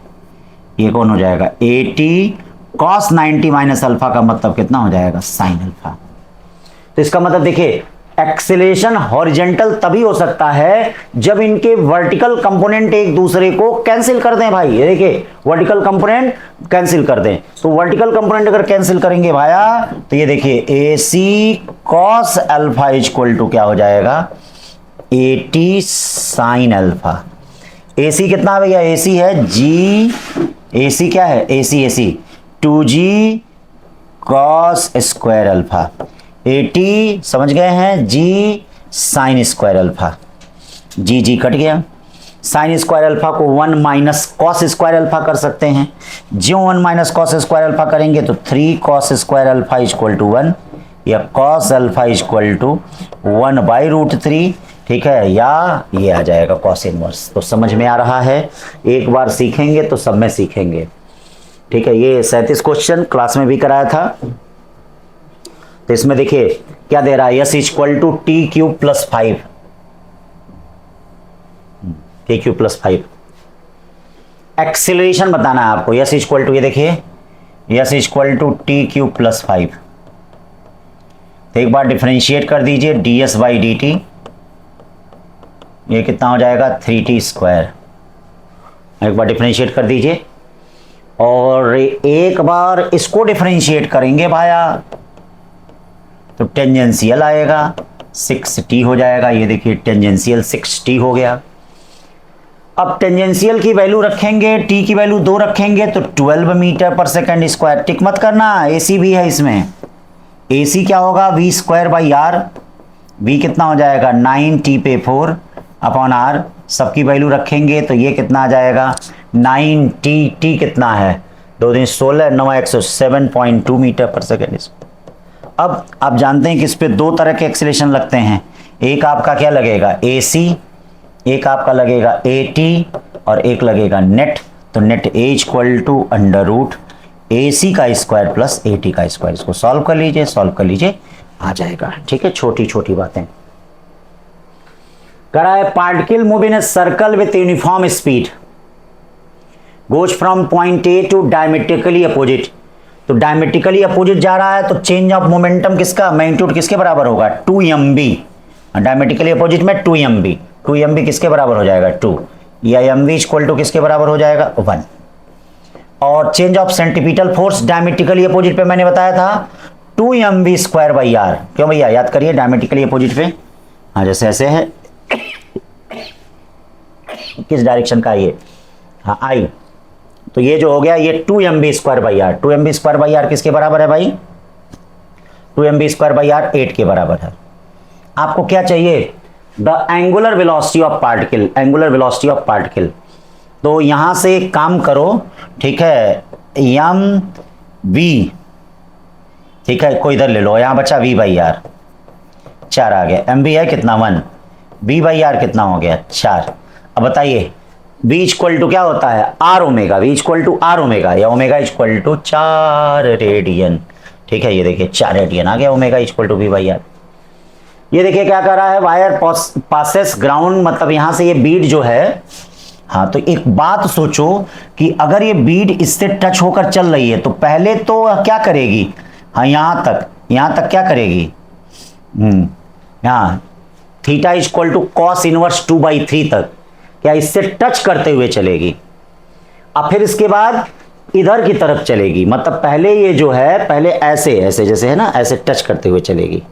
Speaker 1: ये कौन हो जाएगा, 80 कॉस 90 माइनस अल्फा का मतलब कितना हो जाएगा, साइन अल्फा। तो इसका मतलब देखिए एक्सीलरेशन हॉरिजेंटल तभी हो सकता है जब इनके वर्टिकल कंपोनेंट एक दूसरे को कैंसिल कर दें भाई। ये देखिए वर्टिकल कंपोनेंट कैंसिल कर दें, तो वर्टिकल कंपोनेंट अगर कैंसिल करेंगे भाया तो ये देखिए AC cos alpha equal to क्या हो जाएगा, 80 साइन अल्फा। AC कितना भैया, AC है G, AC क्या है, AC 2G cos square alpha, 80 समझ गए हैं, G साइन स्क्वायर अल्फा, जी जी कट गया। साइन स्क्वायर अल्फा को 1 माइनस कॉस स्क्वायर अल्फा कर सकते हैं। जो 1 माइनस कॉस स्क्वायर अल्फा करेंगे तो 3 cos square alpha equal to 1, या कॉस अल्फा इक्वल टू 1/√3, ठीक है, या ये आ जाएगा कॉस इनवर्स। तो समझ में आ रहा है, एक बार सीखेंगे तो सब में सीखेंगे, ठीक है। ये 37 क्वेश्चन क्लास में भी कराया था। तो इसमें देखिए क्या दे रहा है, S equal to T cube plus 5, T cube plus 5। Acceleration बताना है आपको, यस इक्वल टू, ये देखिए S equal to T cube plus 5। तो एक बार डिफरेंशिएट कर दीजिए, D S by D T, ये कितना हो जाएगा 3t स्क्वायर। एक बार डिफरेंशिएट कर दीजिए, और एक बार इसको डिफरेंशिएट करेंगे भाया तो टेंजेंशियल आएगा 6t हो जाएगा। ये देखिए टेंजेंशियल 6t हो गया। अब टेंजेंशियल की वैल्यू रखेंगे, t की वैल्यू 2 रखेंगे तो 12 मीटर पर सेकंड स्क्वायर। टिक मत करना, AC भी है इसमें। AC क्या होगा, v square by R, v कितना हो जाएगा 9t पे 4 अपॉन r, सबकी वैल्यू रखेंगे तो ये कितना आ जाएगा 9t, t कितना है 2 दिन 16, 9 107.2 मीटर पर सेकेंड। अब आप जानते हैं कि इस पे दो तरह के एक्सीलरेशन लगते हैं, एक आपका क्या लगेगा AC, एक आपका लगेगा AT, और एक लगेगा नेट। तो net A equal to √AC का स्क्वायर प्लस AT का स्क्वायर। इसको सॉल्व कर लीजिए, सॉल्व कर लीजिए, आ जाएगा, ठीक है। छोटी छोटी बातें करा है। Particle move in a circle with uniform speed goes from point A to diametrically opposite. तो डायमेट्रिकली अपोजिट जा रहा है तो चेंज ऑफ मोमेंटम किसका, मैग्नीट्यूड किसके बराबर होगा 2mv। डायमेट्रिकली अपोजिट में 2mv, 2mv किसके बराबर हो जाएगा 2, या mv इक्वल टू किसके बराबर हो जाएगा 1। और change of centripetal force diametrically opposite पे मैंने बताया था 2mv स्क्वायर बाई आर। क्यों भैया, याद करिए डायमेट्रिकली अपोजिट पे, हाँ जैसे ऐसे है, किस डायरेक्शन का ये, हाँ आई, तो ये जो हो गया ये 2mv square by R. 2mv square by R किसके बराबर है भाई, 2mv स्क्वायर बाई आर 8 के बराबर है। आपको क्या चाहिए, the angular velocity of particle, angular velocity of particle. तो यहां से एक काम करो, ठीक है, mv, ठीक है, कोई इधर ले लो, यहां बचा v बाई आर, 4 आ गया, mv है कितना 1, v बाई आर कितना हो गया 4। अब बताइए v इक्वल टू क्या होता है r omega, v equal to r omega, या ओमेगा इक्वल टू 4 रेडियन, ठीक है। ये देखिए 4 रेडियन आ गया, omega equal to v by are. ये देखिए क्या कर रहा है, वायर पासेस ग्राउंड, मतलब यहां से ये बीड जो है, हाँ तो एक बात सोचो कि अगर ये बीड इससे टच होकर चल रही है तो पहले तो क्या करेगी, हाँ यहां तक क्या करेगी, यहाँ theta equal to cos inverse 2/3 तक, क्या इससे टच करते हुए चलेगी। अब फिर इसके बाद इधर की तरफ चलेगी, मतलब पहले ये जो है पहले ऐसे ऐसे जैसे है ना, ऐसे टच करते हुए चलेगी,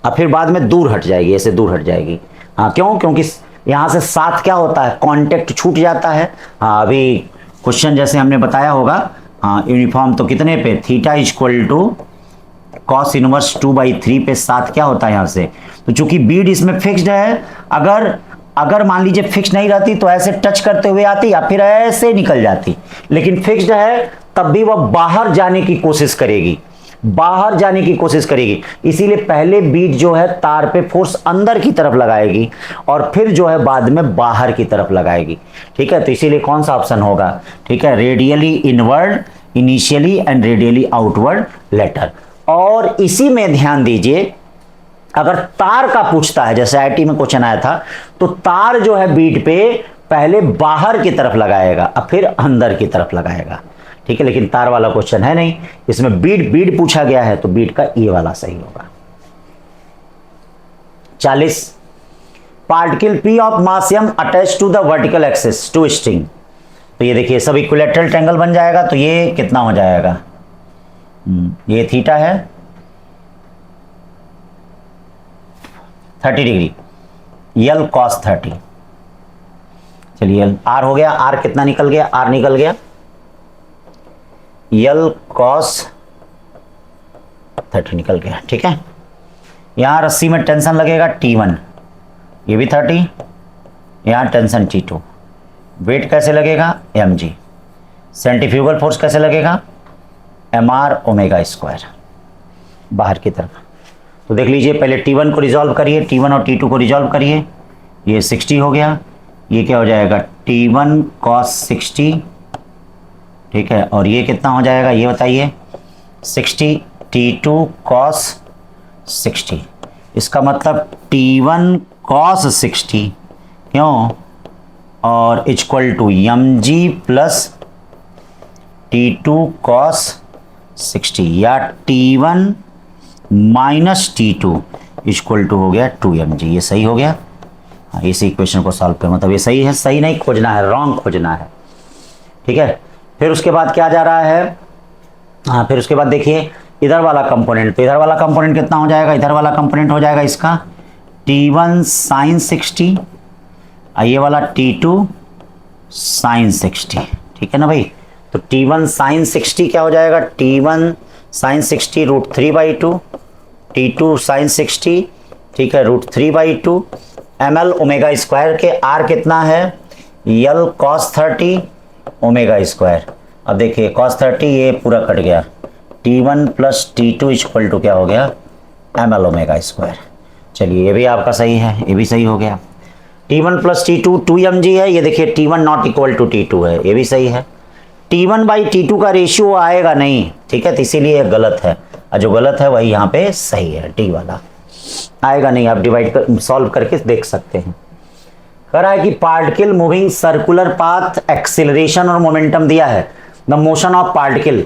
Speaker 1: अब फिर बाद में दूर हट जाएगी, ऐसे दूर हट जाएगी। हाँ क्यों, क्योंकि यहां से साथ क्या होता है, कांटेक्ट छूट जाता है। हाँ अभी क्वेश्चन जैसे हमने बताया होगा, हाँ यूनिफॉर्म तो कितने पे, theta equal to cos inverse 2/3 पे साथ क्या होता है यहां से। तो चूंकि बीड इसमें फिक्स्ड है, अगर मान लीजिए फिक्स नहीं रहती तो ऐसे टच करते हुए आती या फिर ऐसे निकल जाती, लेकिन फिक्स्ड है तब भी वह बाहर जाने की कोशिश करेगी, बाहर जाने की कोशिश करेगी। इसीलिए पहले बीट जो है तार पे फोर्स अंदर की तरफ लगाएगी और फिर जो है बाद में बाहर की तरफ लगाएगी, ठीक है। तो इसीलिए कौन सा ऑप्शन होगा, ठीक है, radially inward initially and radially outward later. और इसी में ध्यान दीजिए, अगर तार का पूछता है, जैसे आईटी में क्वेश्चन आया था, तो तार जो है बीट पे पहले बाहर की तरफ लगाएगा और फिर अंदर की तरफ लगाएगा, ठीक है। लेकिन तार वाला क्वेश्चन है नहीं, इसमें बीट पूछा गया है, तो बीट का ये वाला सही होगा। 40 particle P of mass m attach to the vertical axis to string. तो ये देखिए सब इक्विलैटरल ट्रायंगल बन जाएगा, तो ये कितना हो जाएगा, ये थीटा है 30 डिग्री, यल कॉस 30। चलिए आर हो गया, आर कितना निकल गया, आर निकल गया यल कॉस 30 निकल गया, ठीक है। यहां रस्सी में टेंशन लगेगा T1, ये भी 30, यहाँ टेंशन T2, वेट कैसे लगेगा mg, सेंट्रीफ्यूगल फोर्स कैसे लगेगा mr ओमेगा स्क्वायर बाहर की तरफ। तो देख लीजिए पहले T1 को रिजॉल्व करिए, T1 और T2 को रिजॉल्व करिए, ये 60 हो गया, ये क्या हो जाएगा T1 cos 60, ठीक है, और ये कितना हो जाएगा ये बताइए 60 T2 cos 60, इसका मतलब T1 cos 60 क्यों और equal to mg plus T2 cos 60 या T1 minus T2 equal to हो गया 2mg। ये सही हो गया। हाँ, इसी इक्वेशन को सॉल्व कर, मतलब ये सही है, सही नहीं खोजना है, रॉन्ग खोजना है, ठीक है। फिर उसके बाद क्या जा रहा है, हाँ फिर उसके बाद देखिए इधर वाला कंपोनेंट, तो इधर वाला कंपोनेंट कितना हो जाएगा, इधर वाला कंपोनेंट हो जाएगा इसका T1 sin 60, ये वाला T2 sin 60, ठीक है ना भाई। तो T1 sin 60 क्या हो जाएगा, T1 sin 60 √3/2, T2 sin 60, ठीक है √3/2, ml ओमेगा स्क्वायर के r कितना है L cos 30 ओमेगा स्क्वायर। अब देखिए cos 30 ये पूरा कट गया, T1 plus T2 equal to क्या हो गया ml ओमेगा स्क्वायर। चलिए ये भी आपका सही है, ये भी सही हो गया। T1 प्लस T2 2mg है, ये देखिए T1 not equal to T2 है, ये भी सही है। T1 बाई T2 का रेशियो आएगा नहीं, ठीक है, तो इसीलिए गलत है, और जो गलत है वही यहाँ पे सही है, टी वाला आएगा नहीं, आप डिवाइड कर सॉल्व करके देख सकते हैं। कह रहा है कि particle moving circular path acceleration और मोमेंटम दिया है, द मोशन ऑफ पार्टिकल,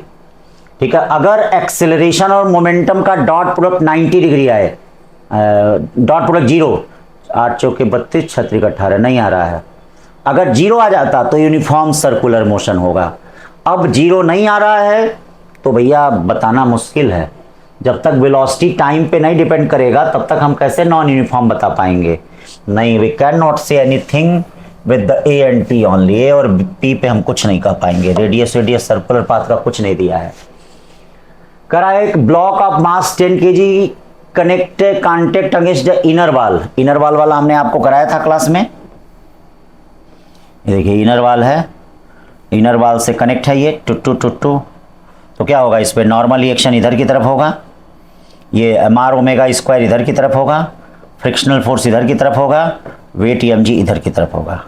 Speaker 1: ठीक है। अगर एक्सेलरेशन और मोमेंटम का डॉट प्रोडक्ट 90 डिग्री आए, डॉट प्रोडक्ट 0, 8 चौके 32 छत्री का 18 नहीं आ रहा है, अगर 0 आ जाता तो यूनिफॉर्म सर्कुलर मोशन होगा। अब 0 नहीं आ रहा है तो भैया बताना मुश्किल है, जब तक वेलोसिटी टाइम पे नहीं डिपेंड करेगा तब तक हम कैसे नॉन यूनिफॉर्म बता पाएंगे। नहीं, we can not say anything with the a and p only, a और पी पे हम कुछ नहीं कह पाएंगे, रेडियस सर्कुलर पाथ का कुछ नहीं दिया है। करा एक block of mass 10 kg contact against the inner wall, inner wall वाला हमने आपको कराया था क्लास में, ये देखिए इनर वॉल है, इनर वॉल से कनेक्ट है ये टुट्टू टुट्टू, तो क्या होगा इस पे नॉर्मल रिएक्शन इधर की तरफ होगा, ये mr ओमेगा स्क्वायर इधर की तरफ होगा, फ्रिक्शनल फोर्स इधर की तरफ होगा, वेट mg इधर की तरफ होगा।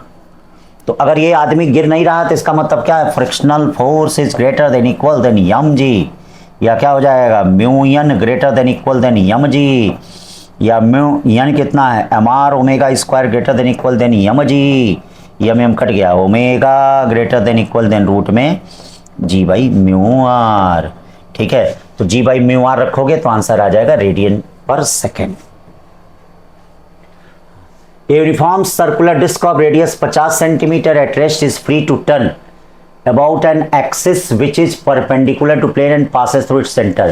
Speaker 1: तो अगर ये आदमी गिर नहीं रहा तो इसका मतलब क्या है, frictional force is greater than equal than mg, या क्या हो जाएगा mu N greater than equal than mg, या म्यू एन कितना है mr omega square greater than equal than mg, m cut गया, omega greater than equal than root में जी बाई म्यू आर, ठीक है। तो जी बाई म्यू आर रखोगे तो आंसर आ जाएगा रेडियन पर second. Uniform circular disc of radius 50 centimetre at rest is free to turn about an axis which is perpendicular to plane and passes through its center.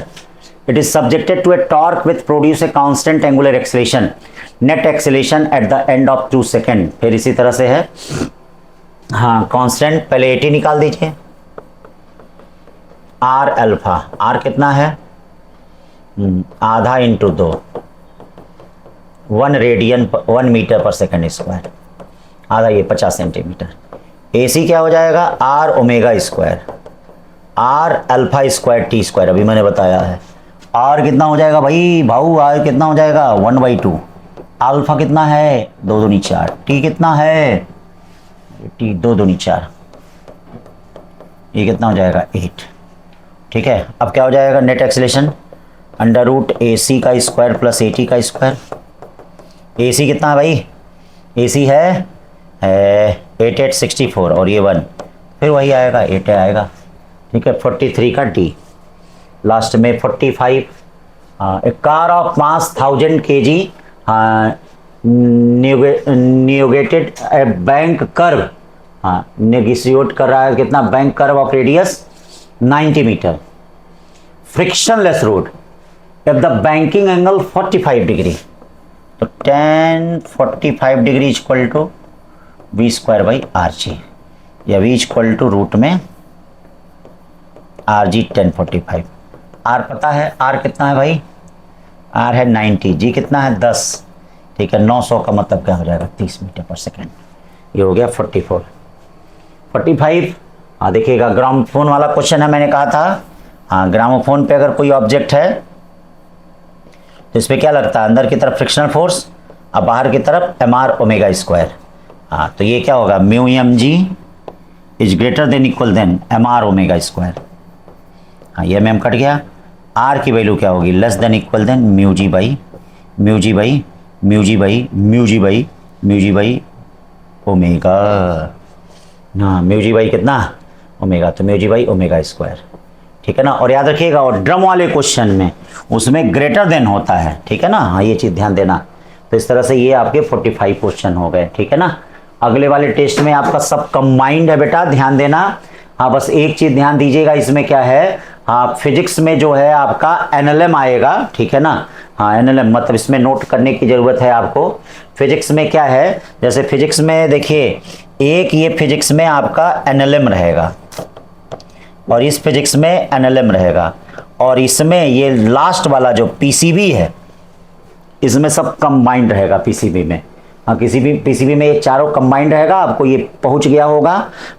Speaker 1: It is subjected to a torque which produce a constant angular acceleration. Net acceleration at the end of 2 seconds. फिर इसी तरह से है, हाँ constant पहले 80 निकाल दीजिए, R alpha, are कितना है आधा इंटू 2, 1 मीटर पर सेकेंड स्क्वायर, आधा ये 50 सेंटीमीटर। AC क्या हो जाएगा R omega square, R alpha square T square, अभी मैंने बताया है। आर कितना हो जाएगा भाऊ आर कितना हो जाएगा 1/2, अल्फा कितना है 2 दूनी 4, टी कितना है टी 2 दूनी 4, ये कितना हो जाएगा 8, ठीक है। अब क्या हो जाएगा net acceleration under root AC का स्क्वायर प्लस AT का स्क्वायर। AC कितना है भाई, AC है 8 8 64 और ये 1, फिर वही आएगा 8 आएगा, ठीक है। 43 का D, लास्ट में 45। A car of mass 1000 kg negotiated bank curve, हाँ नेगोशिएट कर रहा है कितना bank curve of radius 90 metre, frictionless road, if the banking angle 45 degree, तो tan 45 degree equal to v square by are g, या v equal to root में r g tan 45। R पता है, आर कितना है भाई, आर है 90, जी कितना है 10, ठीक है, 900 का मतलब क्या हो जाएगा 30 मीटर पर सेकेंड, ये हो गया 44। 45, हाँ देखिएगा ग्रामोफोन वाला क्वेश्चन है, मैंने कहा था। हाँ, ग्रामोफोन पे अगर कोई ऑब्जेक्ट है तो इस पर क्या लगता है, अंदर की तरफ फ्रिक्शनल फोर्स, अब बाहर की तरफ एम आर ओमेगा स्क्वायर। हाँ, तो ये क्या होगा, mu M G is greater than equal than M R omega square. हाँ, ये एम कट गया, आर की वैल्यू क्या होगी, less than equal than mu G by mu G by mu G by mu G by mu G by omega. हाँ, mu G by कितना, omega, तो mu G by omega square, ठीक है ना। और याद रखिएगा, और ड्रम वाले क्वेश्चन में उसमें ग्रेटर देन होता है, ठीक है ना। हाँ, ये चीज़ ध्यान देना। तो इस तरह से ये आपके 45 क्वेश्चन हो गए, ठीक है ना। अगले वाले टेस्ट में आपका सब कंबाइंड है बेटा, ध्यान देना। हाँ, बस एक चीज़ ध्यान दीजिएगा, इसमें क्या है, हाँ फिजिक्स में जो है आपका एनएलएम आएगा, ठीक है ना। हाँ, एनएलएम मतलब इसमें नोट करने की ज़रूरत है आपको। फिजिक्स में क्या है, जैसे फिजिक्स में देखिए, एक ये फिजिक्स में आपका एनएलएम रहेगा और इस फिजिक्स में एनएलएम रहेगा, और इसमें ये लास्ट वाला जो पीसीबी है, इसमें सब कंबाइंड रहेगा पीसीबी में। हाँ, किसी भी पीसीबी में ये चारों कंबाइंड रहेगा, आपको ये पहुंच गया होगा,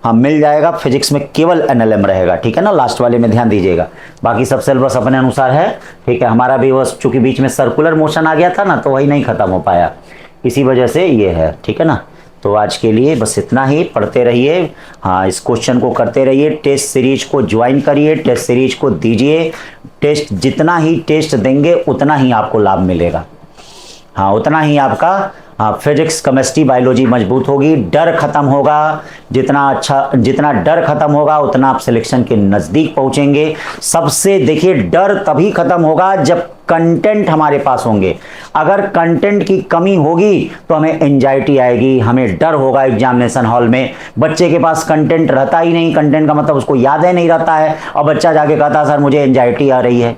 Speaker 1: हाँ मिल जाएगा। फिजिक्स में केवल एनएलएम रहेगा, ठीक है ना, लास्ट वाले में ध्यान दीजिएगा। बाकी सब सिलेबस अपने अनुसार है, ठीक है। हमारा भी वो चूंकि बीच में सर्कुलर मोशन आ गया था ना, तो वही नहीं खत्म हो पाया, इसी वजह से ये है, ठीक है ना। तो आज के लिए बस इतना ही, पढ़ते रहिए, हाँ इस क्वेश्चन को करते रहिए, टेस्ट सीरीज को ज्वाइन करिए, टेस्ट सीरीज को दीजिए। टेस्ट जितना ही टेस्ट देंगे उतना ही आपको लाभ मिलेगा, हाँ उतना ही आपका फिजिक्स केमिस्ट्री बायोलॉजी मजबूत होगी, डर खत्म होगा। जितना डर खत्म होगा उतना आप सिलेक्शन के नज़दीक पहुंचेंगे। सबसे देखिए, डर तभी खत्म होगा जब कंटेंट हमारे पास होंगे। अगर कंटेंट की कमी होगी तो हमें एंजाइटी आएगी, हमें डर होगा एग्जामिनेशन हॉल में। बच्चे के पास कंटेंट रहता ही नहीं, कंटेंट का मतलब उसको याद ही नहीं रहता है, और बच्चा जाके कहता सर मुझे एंजाइटी आ रही है,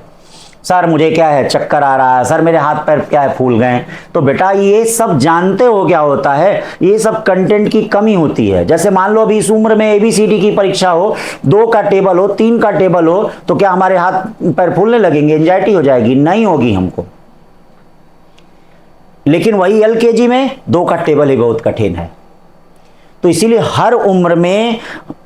Speaker 1: सर मुझे क्या है चक्कर आ रहा है, सर मेरे हाथ पैर क्या है फूल गए। तो बेटा ये सब जानते हो क्या होता है, ये सब कंटेंट की कमी होती है। जैसे मान लो अभी इस उम्र में एबीसीडी की परीक्षा हो, 2 का टेबल हो, 3 का टेबल हो, तो क्या हमारे हाथ पैर फूलने लगेंगे, एंजाइटी हो जाएगी? नहीं होगी हमको। लेकिन वही एलकेजी में 2 का टेबल ही बहुत कठिन है। तो इसीलिए हर उम्र में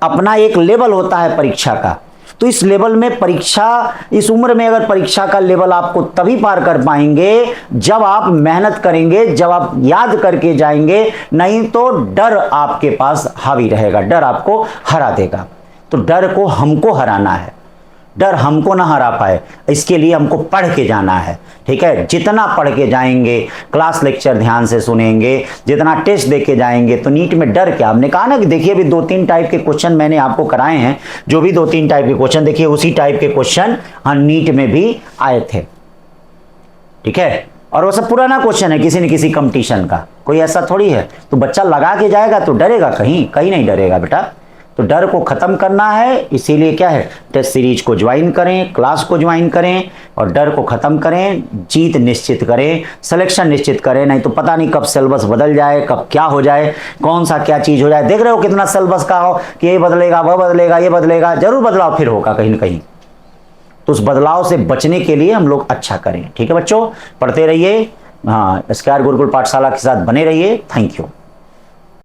Speaker 1: अपना एक लेवल होता है परीक्षा का। तो इस लेवल में परीक्षा, इस उम्र में अगर परीक्षा का लेवल आपको तभी पार कर पाएंगे जब आप मेहनत करेंगे, जब आप याद करके जाएंगे। नहीं तो डर आपके पास हावी रहेगा, डर आपको हरा देगा। तो डर को हमको हराना है, डर हमको ना हरा पाए, इसके लिए हमको पढ़ के जाना है, ठीक है। जितना पढ़ के जाएंगे, क्लास लेक्चर ध्यान से सुनेंगे, जितना टेस्ट दे के जाएंगे, तो नीट में डर क्या। हमने कहा ना कि देखिए अभी 2-3 टाइप के क्वेश्चन मैंने आपको कराए हैं, जो भी 2-3 टाइप के क्वेश्चन देखिए उसी टाइप के क्वेश्चन नीट में भी आए थे, ठीक है। और वो सब पुराना क्वेश्चन है किसी न किसी कंपटीशन का, कोई ऐसा थोड़ी है। तो बच्चा लगा के जाएगा तो डरेगा कहीं? कहीं नहीं डरेगा बेटा। तो डर को खत्म करना है, इसीलिए क्या है, टेस्ट सीरीज को ज्वाइन करें, क्लास को ज्वाइन करें और डर को खत्म करें, जीत निश्चित करें, सिलेक्शन निश्चित करें। नहीं तो पता नहीं कब सिलेबस बदल जाए, कब क्या हो जाए, कौन सा क्या चीज हो जाए। देख रहे हो कितना सिलेबस का हो कि ये बदलेगा, वह बदलेगा, ये बदलेगा, जरूर बदलाव फिर होगा कहीं ना कहीं। तो उस बदलाव से बचने के लिए हम लोग अच्छा करें, ठीक है बच्चों। पढ़ते रहिए, हाँ स्क्वायर गुरुकुल पाठशाला के साथ बने रहिए। Thank you.